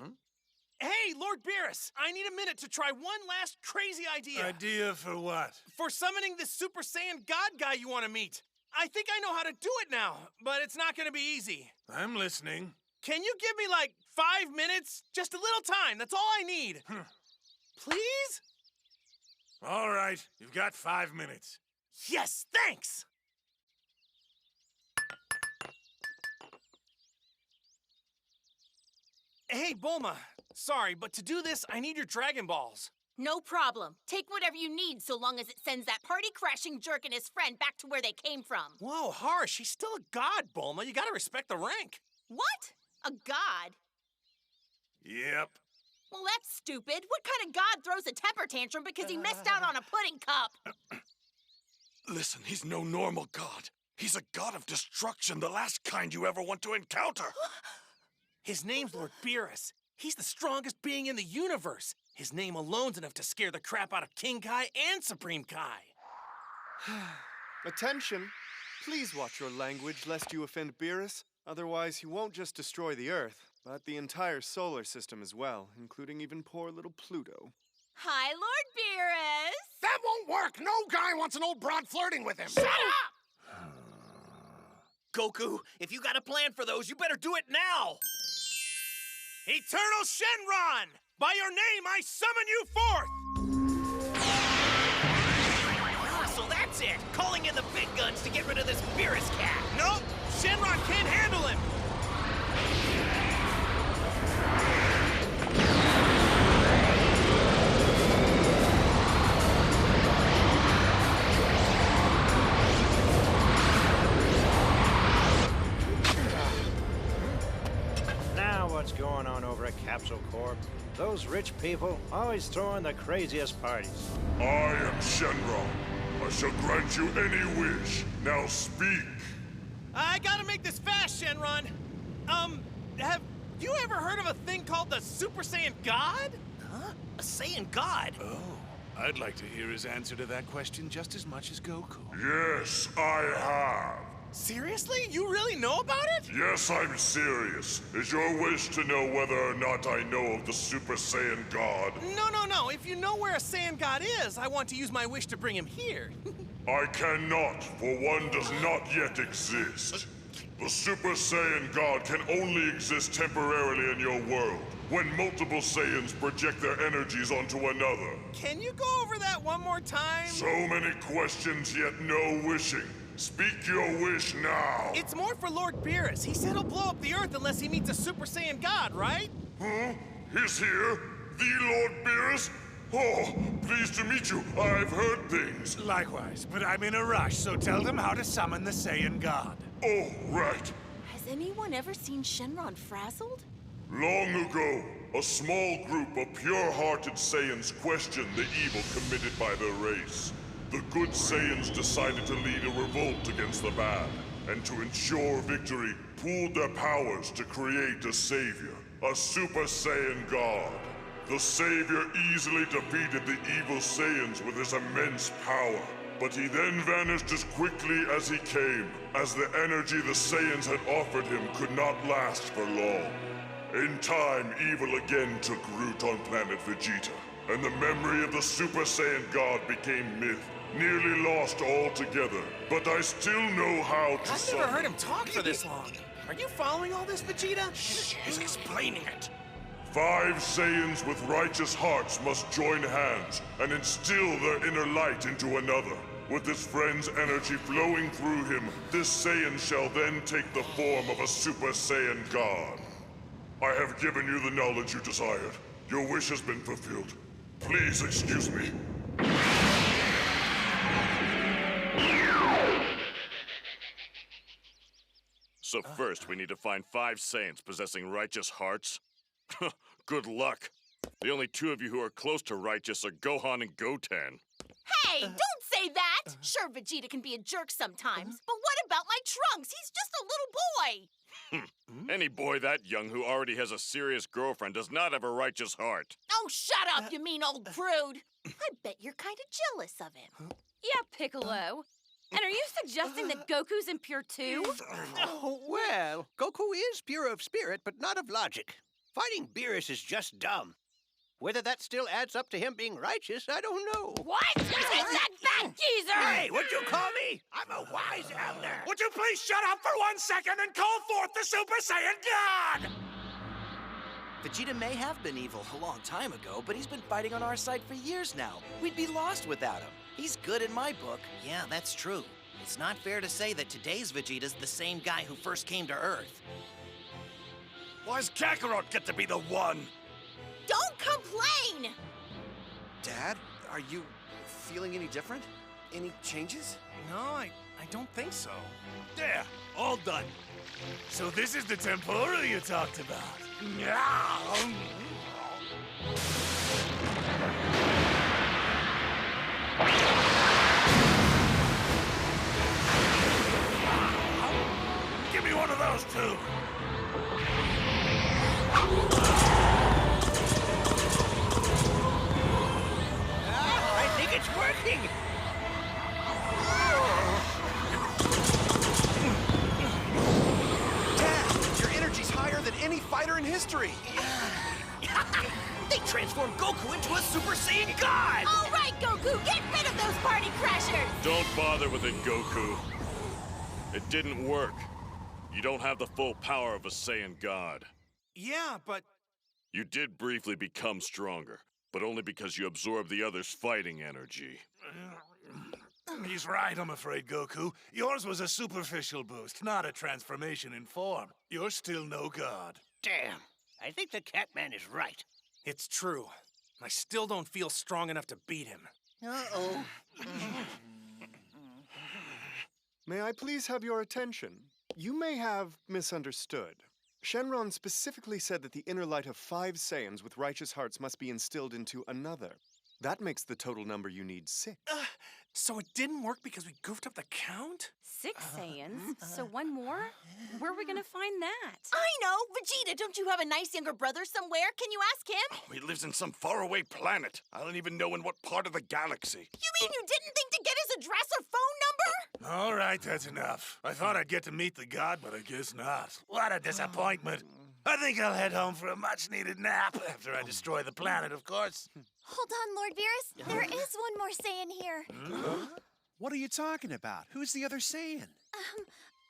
Hey, Lord Beerus, I need a minute to try one last crazy idea. Idea for what? For summoning this Super Saiyan God guy you want to meet. I think I know how to do it now, but it's not going to be easy. I'm listening. Can you give me like 5 minutes? Just a little time, that's all I need. Please? All right, you've got 5 minutes. Yes, thanks! Hey, Bulma. Sorry, but to do this, I need your Dragon Balls. No problem. Take whatever you need so long as it sends that party-crashing jerk and his friend back to where they came from. Whoa, harsh. He's still a god, Bulma. You gotta respect the rank. What? A god? Yep. Well, that's stupid. What kind of god throws a temper tantrum because he missed out on a pudding cup? Listen, he's no normal god. He's a god of destruction, the last kind you ever want to encounter. His name's Lord Beerus. He's the strongest being in the universe. His name alone's enough to scare the crap out of King Kai and Supreme Kai. Attention! Please watch your language lest you offend Beerus. Otherwise, he won't just destroy the Earth, but the entire solar system as well, including even poor little Pluto. Hi, Lord Beerus! That won't work! No guy wants an old broad flirting with him! Shut up! Goku, if you got a plan for those, you better do it now! Eternal Shenron! By your name, I summon you forth! Ah, so that's it! Calling in the big guns to get rid of this Beerus cat! Nope! Shenron can't handle him! Now what's going on over at Capsule Corp? Those rich people always throwing the craziest parties. I am Shenron. I shall grant you any wish. Now speak. I gotta make this fast, Shenron. Have you ever heard of a thing called the Super Saiyan God? Huh? A Saiyan God? Oh, I'd like to hear his answer to that question just as much as Goku. Yes, I have. Seriously? You really know about it? Yes, I'm serious. Is your wish to know whether or not I know of the Super Saiyan God? No. If you know where a Saiyan God is, I want to use my wish to bring him here. I cannot, for one does not yet exist. The Super Saiyan God can only exist temporarily in your world, when multiple Saiyans project their energies onto another. Can you go over that one more time? So many questions, yet no wishing. Speak your wish now. It's more for Lord Beerus. He said he'll blow up the Earth unless he meets a Super Saiyan God, right? Huh? He's here? The Lord Beerus? Oh, pleased to meet you. I've heard things. Likewise, but I'm in a rush, so tell them how to summon the Saiyan God. Oh, right. Has anyone ever seen Shenron frazzled? Long ago, a small group of pure-hearted Saiyans questioned the evil committed by their race. The good Saiyans decided to lead a revolt against the bad, and to ensure victory, pooled their powers to create a savior, a Super Saiyan God. The savior easily defeated the evil Saiyans with his immense power, but he then vanished as quickly as he came, as the energy the Saiyans had offered him could not last for long. In time, evil again took root on planet Vegeta, and the memory of the Super Saiyan God became myth, nearly lost altogether. But I still know how to I've never heard him talk for this long. Are you following all this, Vegeta? He's explaining it. 5 Saiyans with righteous hearts must join hands and instill their inner light into another. With his friend's energy flowing through him, this Saiyan shall then take the form of a Super Saiyan God. I have given you the knowledge you desired. Your wish has been fulfilled. Please excuse me. So first, we need to find 5 Saiyans possessing righteous hearts? Good luck. The only 2 of you who are close to righteous are Gohan and Goten. Hey, don't say that! Sure, Vegeta can be a jerk sometimes, but what about my Trunks? He's just a little boy! Any boy that young who already has a serious girlfriend does not have a righteous heart. Oh, shut up, you mean old prude! I bet you're kind of jealous of him. Yeah, Piccolo. And are you suggesting that Goku's impure too? Oh, well, Goku is pure of spirit, but not of logic. Fighting Beerus is just dumb. Whether that still adds up to him being righteous, I don't know. What? Take that back, geezer! Hey, what'd you call me? I'm a wise elder. Would you please shut up for 1 second and call forth the Super Saiyan God? Vegeta may have been evil a long time ago, but he's been fighting on our side for years now. We'd be lost without him. He's good in my book. Yeah, that's true. It's not fair to say that today's Vegeta's the same guy who first came to Earth. Why's Kakarot get to be the one? Don't complain! Dad, are you feeling any different? Any changes? No, I don't think so. There, all done. So this is the tempura you talked about. Give me one of those too. I think it's working. Dad, your energy's higher than any fighter in history. They transformed Goku into a Super Saiyan God! All right, Goku, get rid of those party crashers! Don't bother with it, Goku. It didn't work. You don't have the full power of a Saiyan God. Yeah, but... You did briefly become stronger, but only because you absorbed the other's fighting energy. He's right, I'm afraid, Goku. Yours was a superficial boost, not a transformation in form. You're still no god. Damn. I think the Catman is right. It's true. I still don't feel strong enough to beat him. Uh-oh. May I please have your attention? You may have misunderstood. Shenron specifically said that the inner light of 5 Saiyans with righteous hearts must be instilled into another. That makes the total number you need 6. So it didn't work because we goofed up the count? 6 Saiyans? So one more? Where are we gonna find that? I know! Vegeta, don't you have a nice younger brother somewhere? Can you ask him? He lives in some faraway planet. I don't even know in what part of the galaxy. You mean you didn't think to get his address or phone number? All right, that's enough. I thought I'd get to meet the god, but I guess not. What a disappointment. I think I'll head home for a much-needed nap, after I destroy the planet, of course. Hold on, Lord Beerus. There is one more Saiyan here. What are you talking about? Who's the other Saiyan?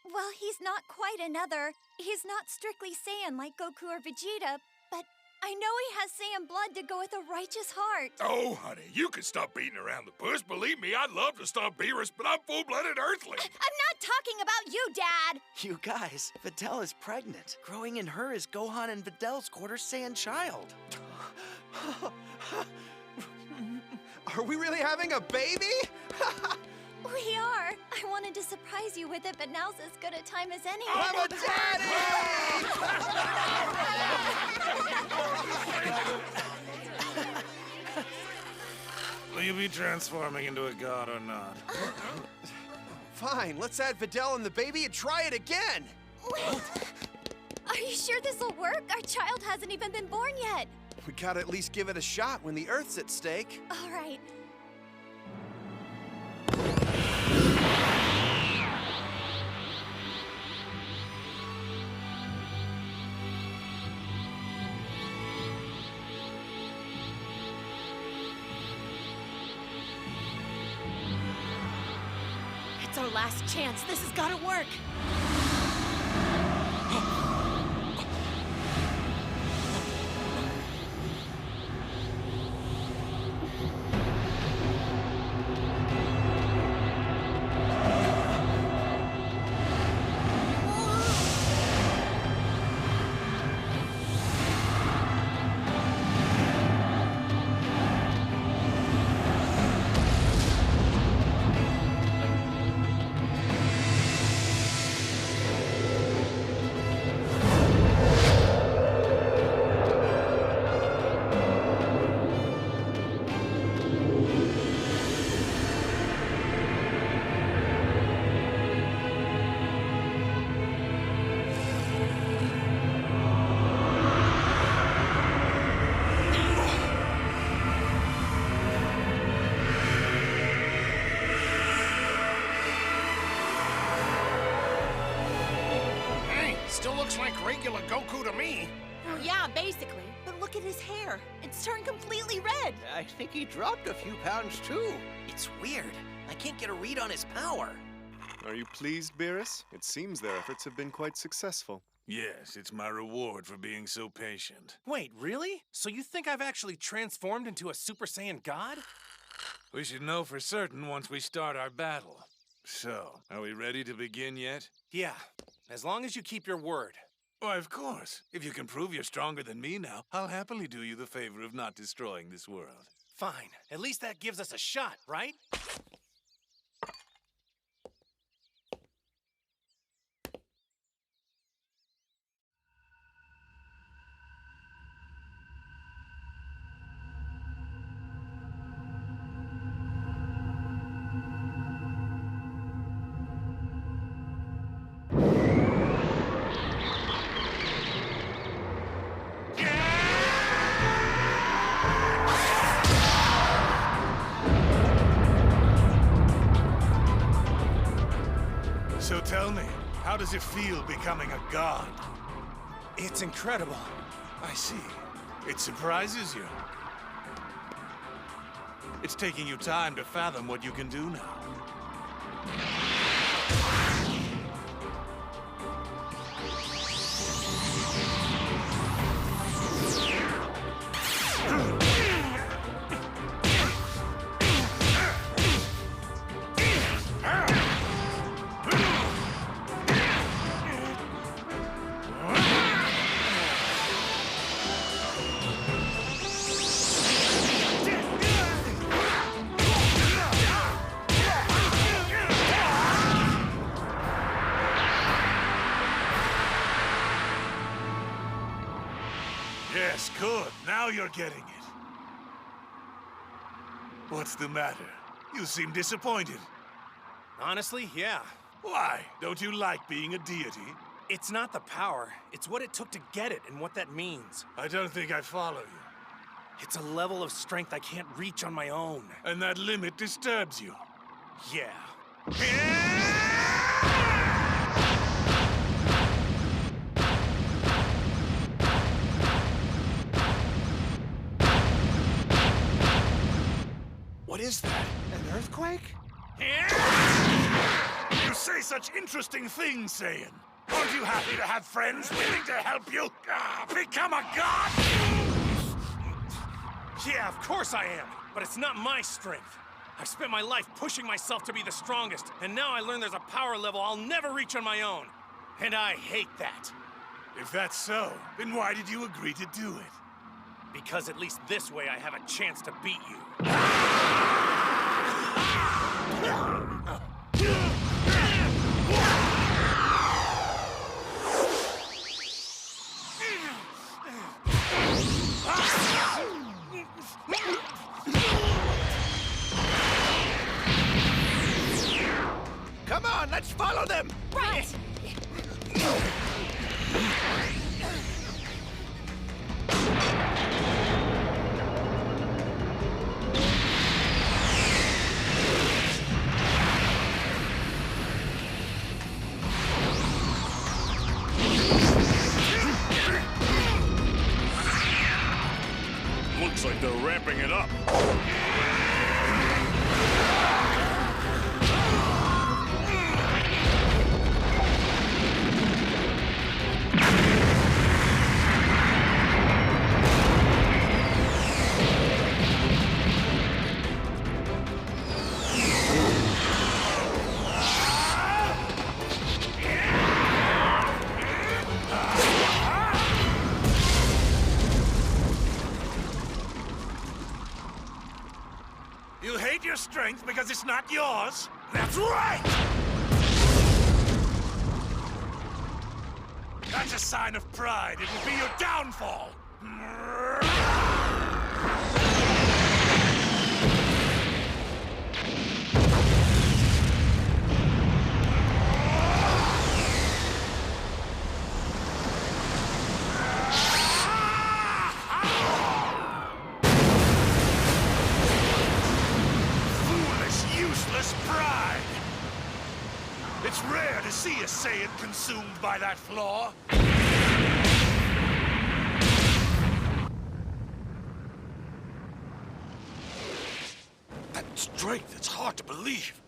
Well, he's not quite another. He's not strictly Saiyan like Goku or Vegeta, but I know he has Saiyan blood to go with a righteous heart. Oh, honey, you can stop beating around the bush. Believe me, I'd love to stop Beerus, but I'm full-blooded Earthling. I'm not talking about you, Dad! You guys, Videl is pregnant. Growing in her is Gohan and Videl's quarter Saiyan child. Are we really having a baby? We are. I wanted to surprise you with it, but now's as good a time as any. I'm a Will you be transforming into a god or not? Fine, let's add Videl and the baby and try it again. Wait! Are you sure this'll work? Our child hasn't even been born yet. We gotta at least give it a shot when the Earth's at stake. All right. It's our last chance. This has got to work. Still looks like regular Goku to me. Well, yeah, basically. But look at his hair. It's turned completely red. I think he dropped a few pounds, too. It's weird. I can't get a read on his power. Are you pleased, Beerus? It seems their efforts have been quite successful. Yes, it's my reward for being so patient. Wait, really? So you think I've actually transformed into a Super Saiyan God? We should know for certain once we start our battle. So, are we ready to begin yet? Yeah, as long as you keep your word. Why, of course. If you can prove you're stronger than me now, I'll happily do you the favor of not destroying this world. Fine. At least that gives us a shot, right? So tell me, how does it feel becoming a god? It's incredible. I see. It surprises you. It's taking you time to fathom what you can do now. Yes, good. Now you're getting it. What's the matter? You seem disappointed. Honestly, yeah. Why? Don't you like being a deity? It's not the power. It's what it took to get it and what that means. I don't think I follow you. It's a level of strength I can't reach on my own. And that limit disturbs you? Yeah. What is that? An earthquake? You say such interesting things, Saiyan. Aren't you happy to have friends willing to help you become a god? Yeah, of course I am. But it's not my strength. I've spent my life pushing myself to be the strongest, and now I learn there's a power level I'll never reach on my own. And I hate that. If that's so, then why did you agree to do it? Because at least this way I have a chance to beat you. Come on, let's follow them! Right! Looks like they're ramping it up. You hate your strength because it's not yours? That's right! That's a sign of pride. It will be your downfall. Pride! It's rare to see a Saiyan consumed by that flaw. That strength, it's hard to believe.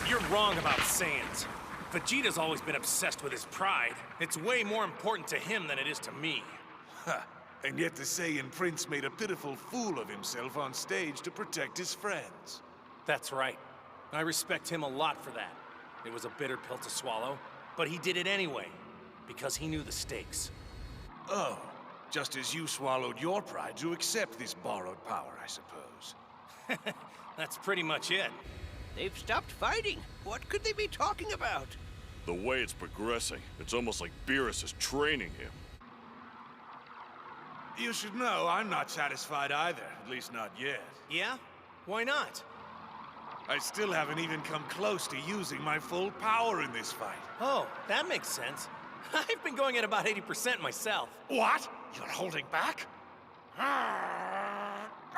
You're wrong about Saiyans. Vegeta's always been obsessed with his pride. It's way more important to him than it is to me. Ha! And yet the Saiyan Prince made a pitiful fool of himself on stage to protect his friends. That's right. I respect him a lot for that. It was a bitter pill to swallow, but he did it anyway, because he knew the stakes. Oh, just as you swallowed your pride to accept this borrowed power, I suppose. That's pretty much it. They've stopped fighting. What could they be talking about? The way it's progressing, it's almost like Beerus is training him. You should know I'm not satisfied either, at least not yet. Yeah? Why not? I still haven't even come close to using my full power in this fight. Oh, that makes sense. I've been going at about 80% myself. What? You're holding back?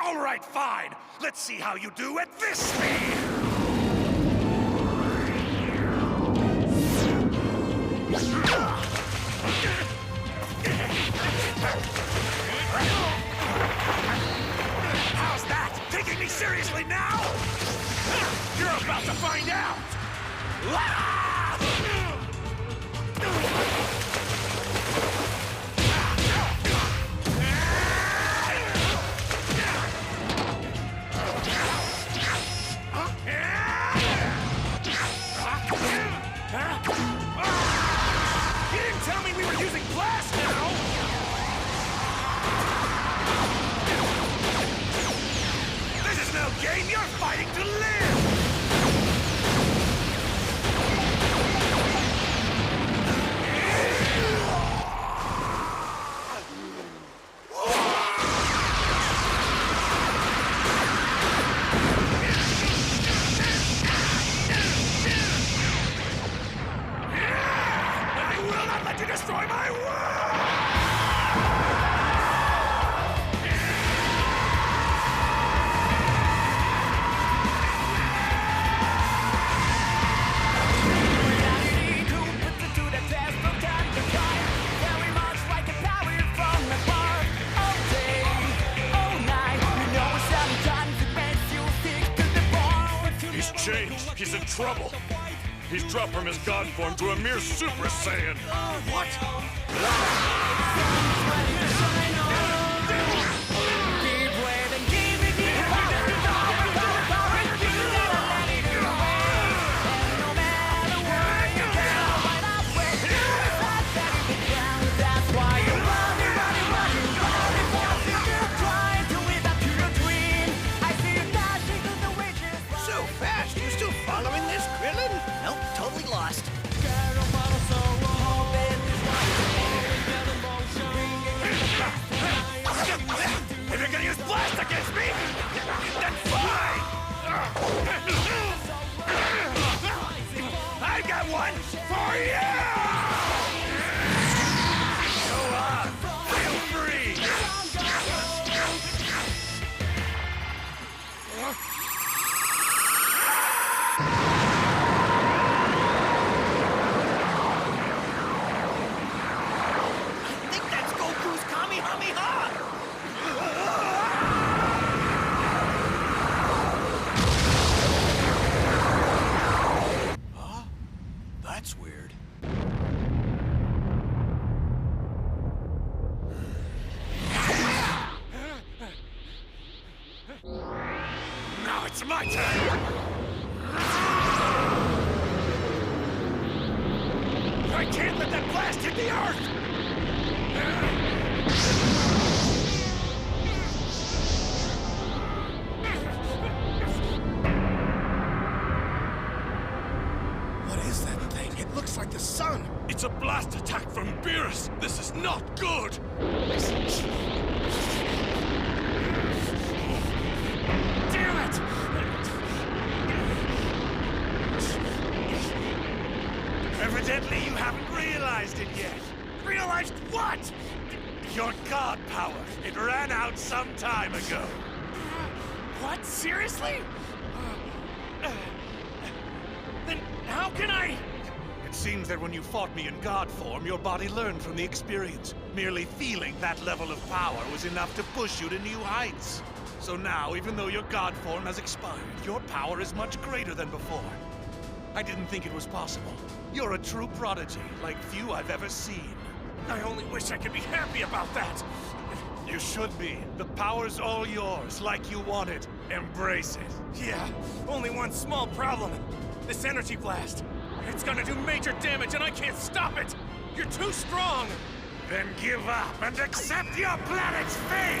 All right, fine. Let's see how you do at this speed! How's that? Taking me seriously now? You're about to find out! You didn't tell me we were using blast now! This is no game, you're fighting to live! I will not let you destroy my world! He's changed. He's in trouble. He's dropped from his god form to a mere Super Saiyan. What? So fast, you still following this, Krillin? Nope, totally lost. If you're gonna use blast against me, then fine! I got one for you! Go on, feel free! I think that's Goku's Kamehameha! That's weird. Now it's my turn! I can't let that blast hit the earth! What is that thing? It looks like the sun. It's a blast attack from Beerus. This is not good. Damn it! Evidently you haven't realized it yet. Realized what? Your god power. It ran out some time ago. What? Seriously? Then how can I? It seems that when you fought me in god form, your body learned from the experience. Merely feeling that level of power was enough to push you to new heights. So now, even though your god form has expired, your power is much greater than before. I didn't think it was possible. You're a true prodigy, like few I've ever seen. I only wish I could be happy about that. You should be. The power's all yours, like you want it. Embrace it. Yeah, only one small problem. This energy blast. It's gonna do major damage and I can't stop it. You're too strong. Then give up and accept your planet's fate!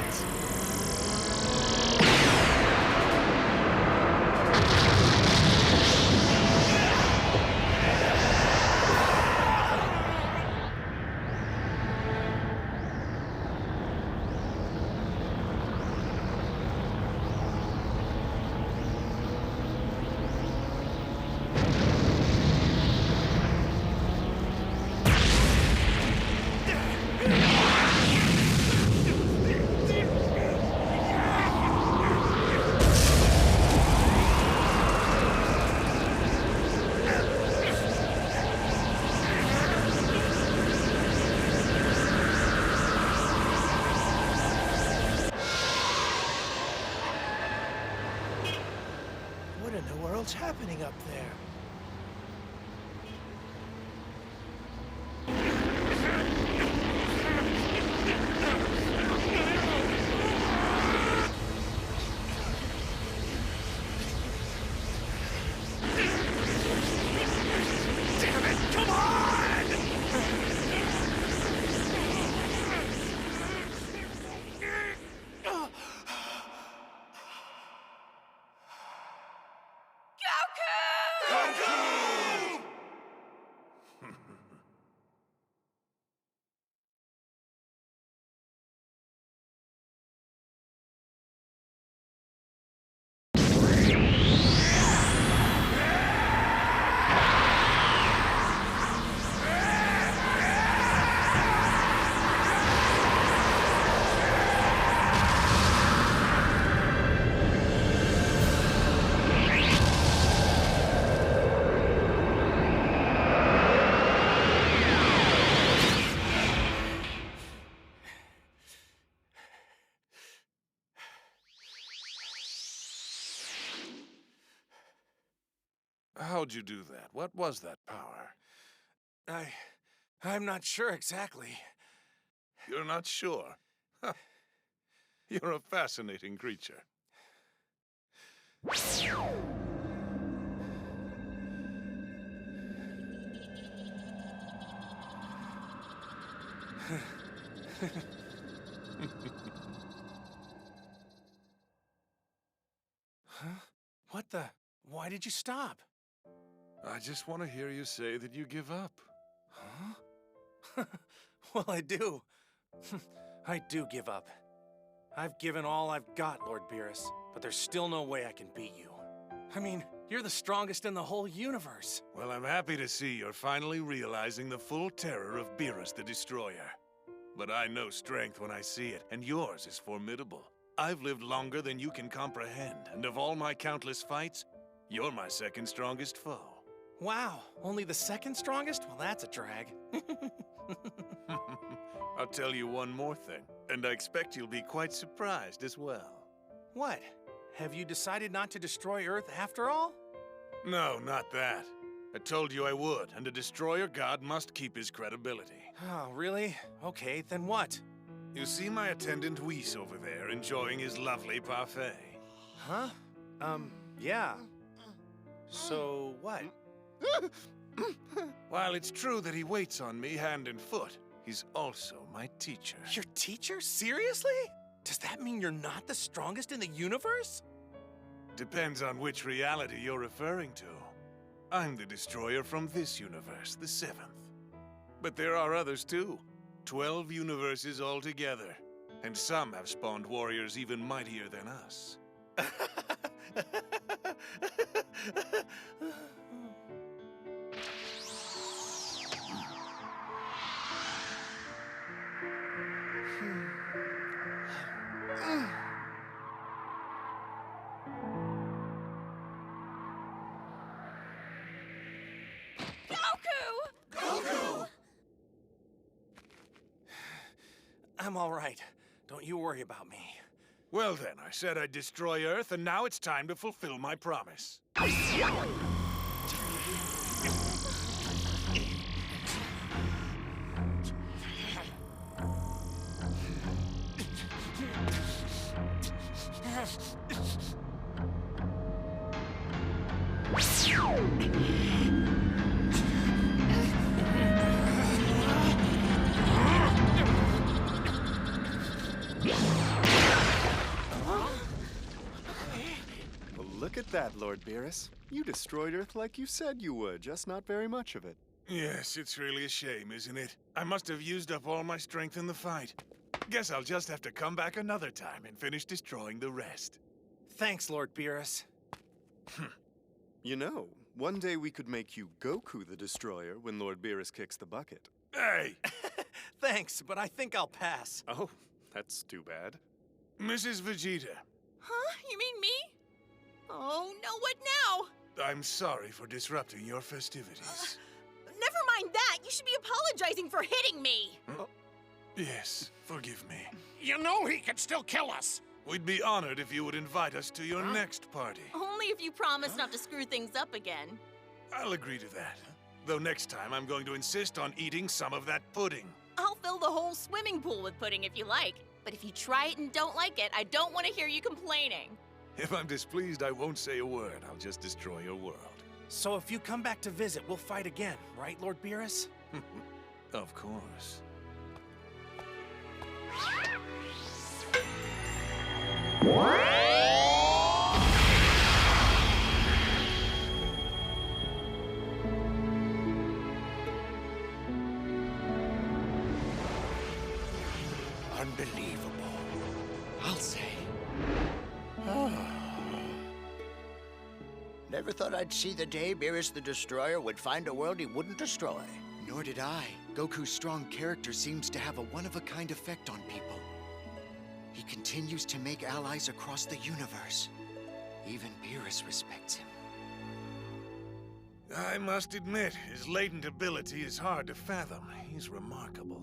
What in the world's happening up there? Damn it, come on! How'd you do that? What was that power? I'm not sure exactly. You're not sure? Huh. You're a fascinating creature. Huh? What the? Why did you stop? I just want to hear you say that you give up. Huh? Well, I do. I do give up. I've given all I've got, Lord Beerus, but there's still no way I can beat you. I mean, you're the strongest in the whole universe. Well, I'm happy to see you're finally realizing the full terror of Beerus the Destroyer. But I know strength when I see it, and yours is formidable. I've lived longer than you can comprehend, and of all my countless fights, you're my second strongest foe. Wow, only the second strongest? Well, that's a drag. I'll tell you one more thing, and I expect you'll be quite surprised as well. What? Have you decided not to destroy Earth after all? No, not that. I told you I would, and a destroyer god must keep his credibility. Oh, really? Okay, then what? You see my attendant Whis over there enjoying his lovely parfait? Huh? Yeah. So, what? While it's true that he waits on me hand and foot, he's also my teacher. Your teacher? Seriously? Does that mean you're not the strongest in the universe? Depends on which reality you're referring to. I'm the destroyer from this universe, the 7th. But there are others too. 12 universes altogether. And some have spawned warriors even mightier than us. I'm all right. Don't you worry about me. Well then, I said I'd destroy Earth, and now it's time to fulfill my promise. Look at that, Lord Beerus. You destroyed Earth like you said you would, just not very much of it. Yes, it's really a shame, isn't it? I must have used up all my strength in the fight. Guess I'll just have to come back another time and finish destroying the rest. Thanks, Lord Beerus. You know, one day we could make you Goku the Destroyer when Lord Beerus kicks the bucket. Hey! Thanks, but I think I'll pass. Oh, that's too bad. Mrs. Vegeta. Huh? You mean me? Oh, no, what now? I'm sorry for disrupting your festivities. Never mind that. You should be apologizing for hitting me. Yes, forgive me. You know he can still kill us. We'd be honored if you would invite us to your next party. Only if you promise not to screw things up again. I'll agree to that. Though next time I'm going to insist on eating some of that pudding. I'll fill the whole swimming pool with pudding if you like. But if you try it and don't like it, I don't want to hear you complaining. If I'm displeased, I won't say a word. I'll just destroy your world. So if you come back to visit, we'll fight again, right, Lord Beerus? Of course. Unbelievable. I'll say. Never thought I'd see the day Beerus the Destroyer would find a world he wouldn't destroy. Nor did I. Goku's strong character seems to have a one-of-a-kind effect on people. He continues to make allies across the universe. Even Beerus respects him. I must admit, his latent ability is hard to fathom. He's remarkable.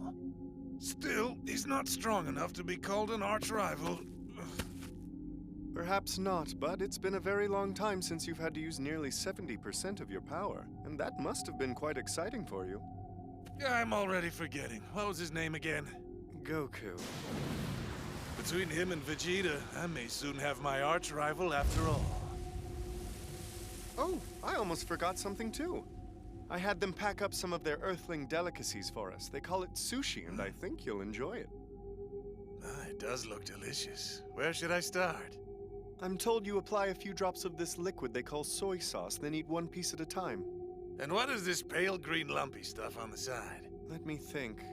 Still, he's not strong enough to be called an arch-rival. Perhaps not, but it's been a very long time since you've had to use nearly 70% of your power, and that must have been quite exciting for you. I'm already forgetting. What was his name again? Goku. Between him and Vegeta, I may soon have my arch-rival after all. Oh, I almost forgot something too. I had them pack up some of their Earthling delicacies for us. They call it sushi, and I think you'll enjoy it. It does look delicious. Where should I start? I'm told you apply a few drops of this liquid they call soy sauce, then eat one piece at a time. And what is this pale green lumpy stuff on the side? Let me think.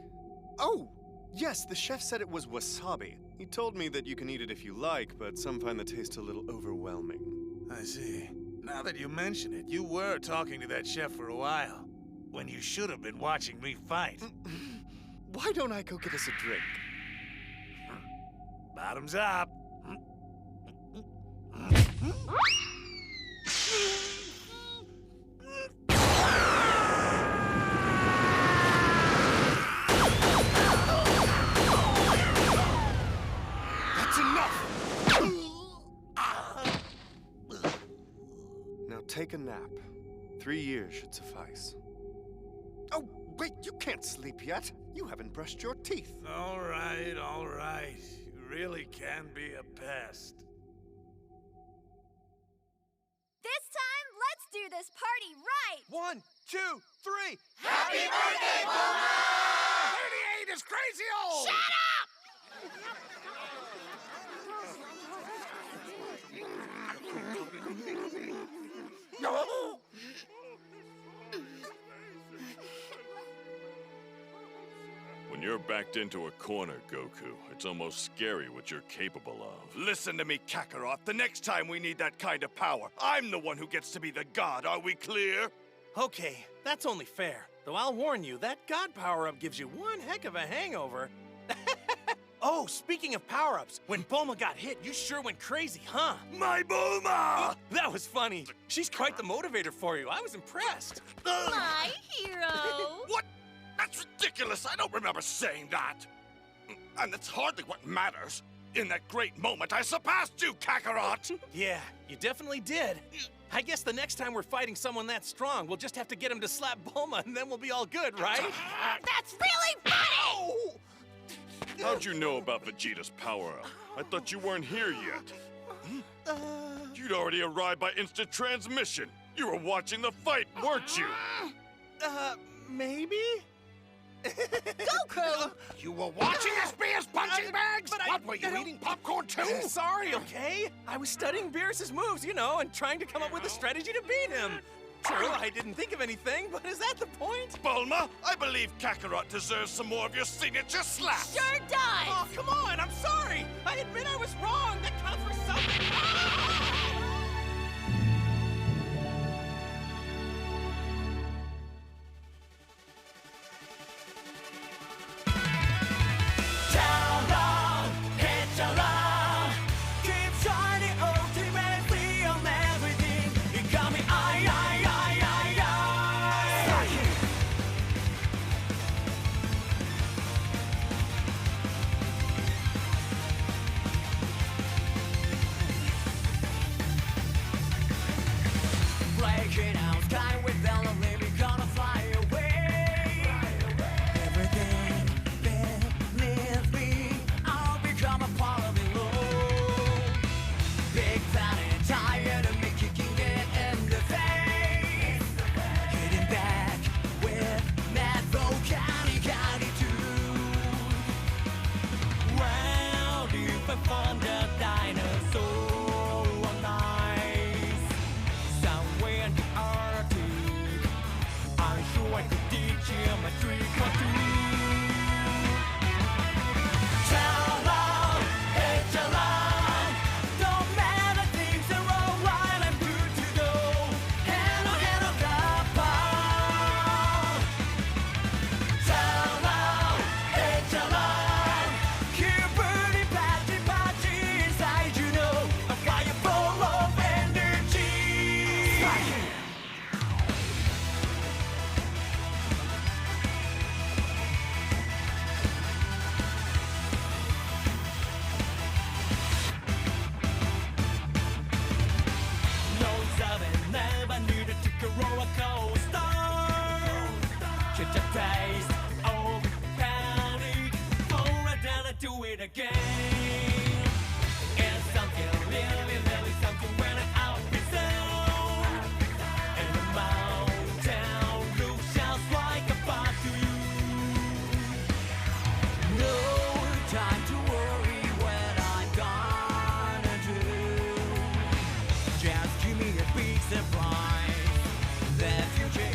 Oh! Yes, the chef said it was wasabi. He told me that you can eat it if you like, but some find the taste a little overwhelming. I see. Now that you mention it, you were talking to that chef for a while, when you should have been watching me fight. Why don't I go get us a drink? Bottoms up. That's enough! Now take a nap. 3 years should suffice. Oh, wait, you can't sleep yet. You haven't brushed your teeth. All right, all right. You really can be a pest. This time, let's do this party right! 1, 2, 3. Happy birthday, Bulma! 38 is crazy old! Shut up! When you're backed into a corner, Goku, it's almost scary what you're capable of. Listen to me, Kakarot. The next time we need that kind of power, I'm the one who gets to be the god. Are we clear? Okay, that's only fair. Though I'll warn you, that god power-up gives you one heck of a hangover. Oh, speaking of power-ups, when Bulma got hit, you sure went crazy, huh? My Bulma! That was funny. She's quite the motivator for you. I was impressed. My hero! What? That's ridiculous. I don't remember saying that. And that's hardly what matters. In that great moment, I surpassed you, Kakarot! Yeah, you definitely did. I guess the next time we're fighting someone that strong, we'll just have to get him to slap Bulma, and then we'll be all good, right? That's really funny! How'd you know about Vegeta's power-up? I thought you weren't here yet. You'd already arrived by instant transmission. You were watching the fight, weren't you? Maybe? Goku! You were watching us be his punching bags? What, were you eating popcorn too? Sorry, okay? I was studying Beerus's moves, you know, and trying to come up with a strategy to beat him. True, I didn't think of anything, but is that the point? Bulma, I believe Kakarot deserves some more of your signature slaps. Sure does! Oh, come on, I'm sorry. I admit I was wrong. That counts for something. Just give me a big surprise. The future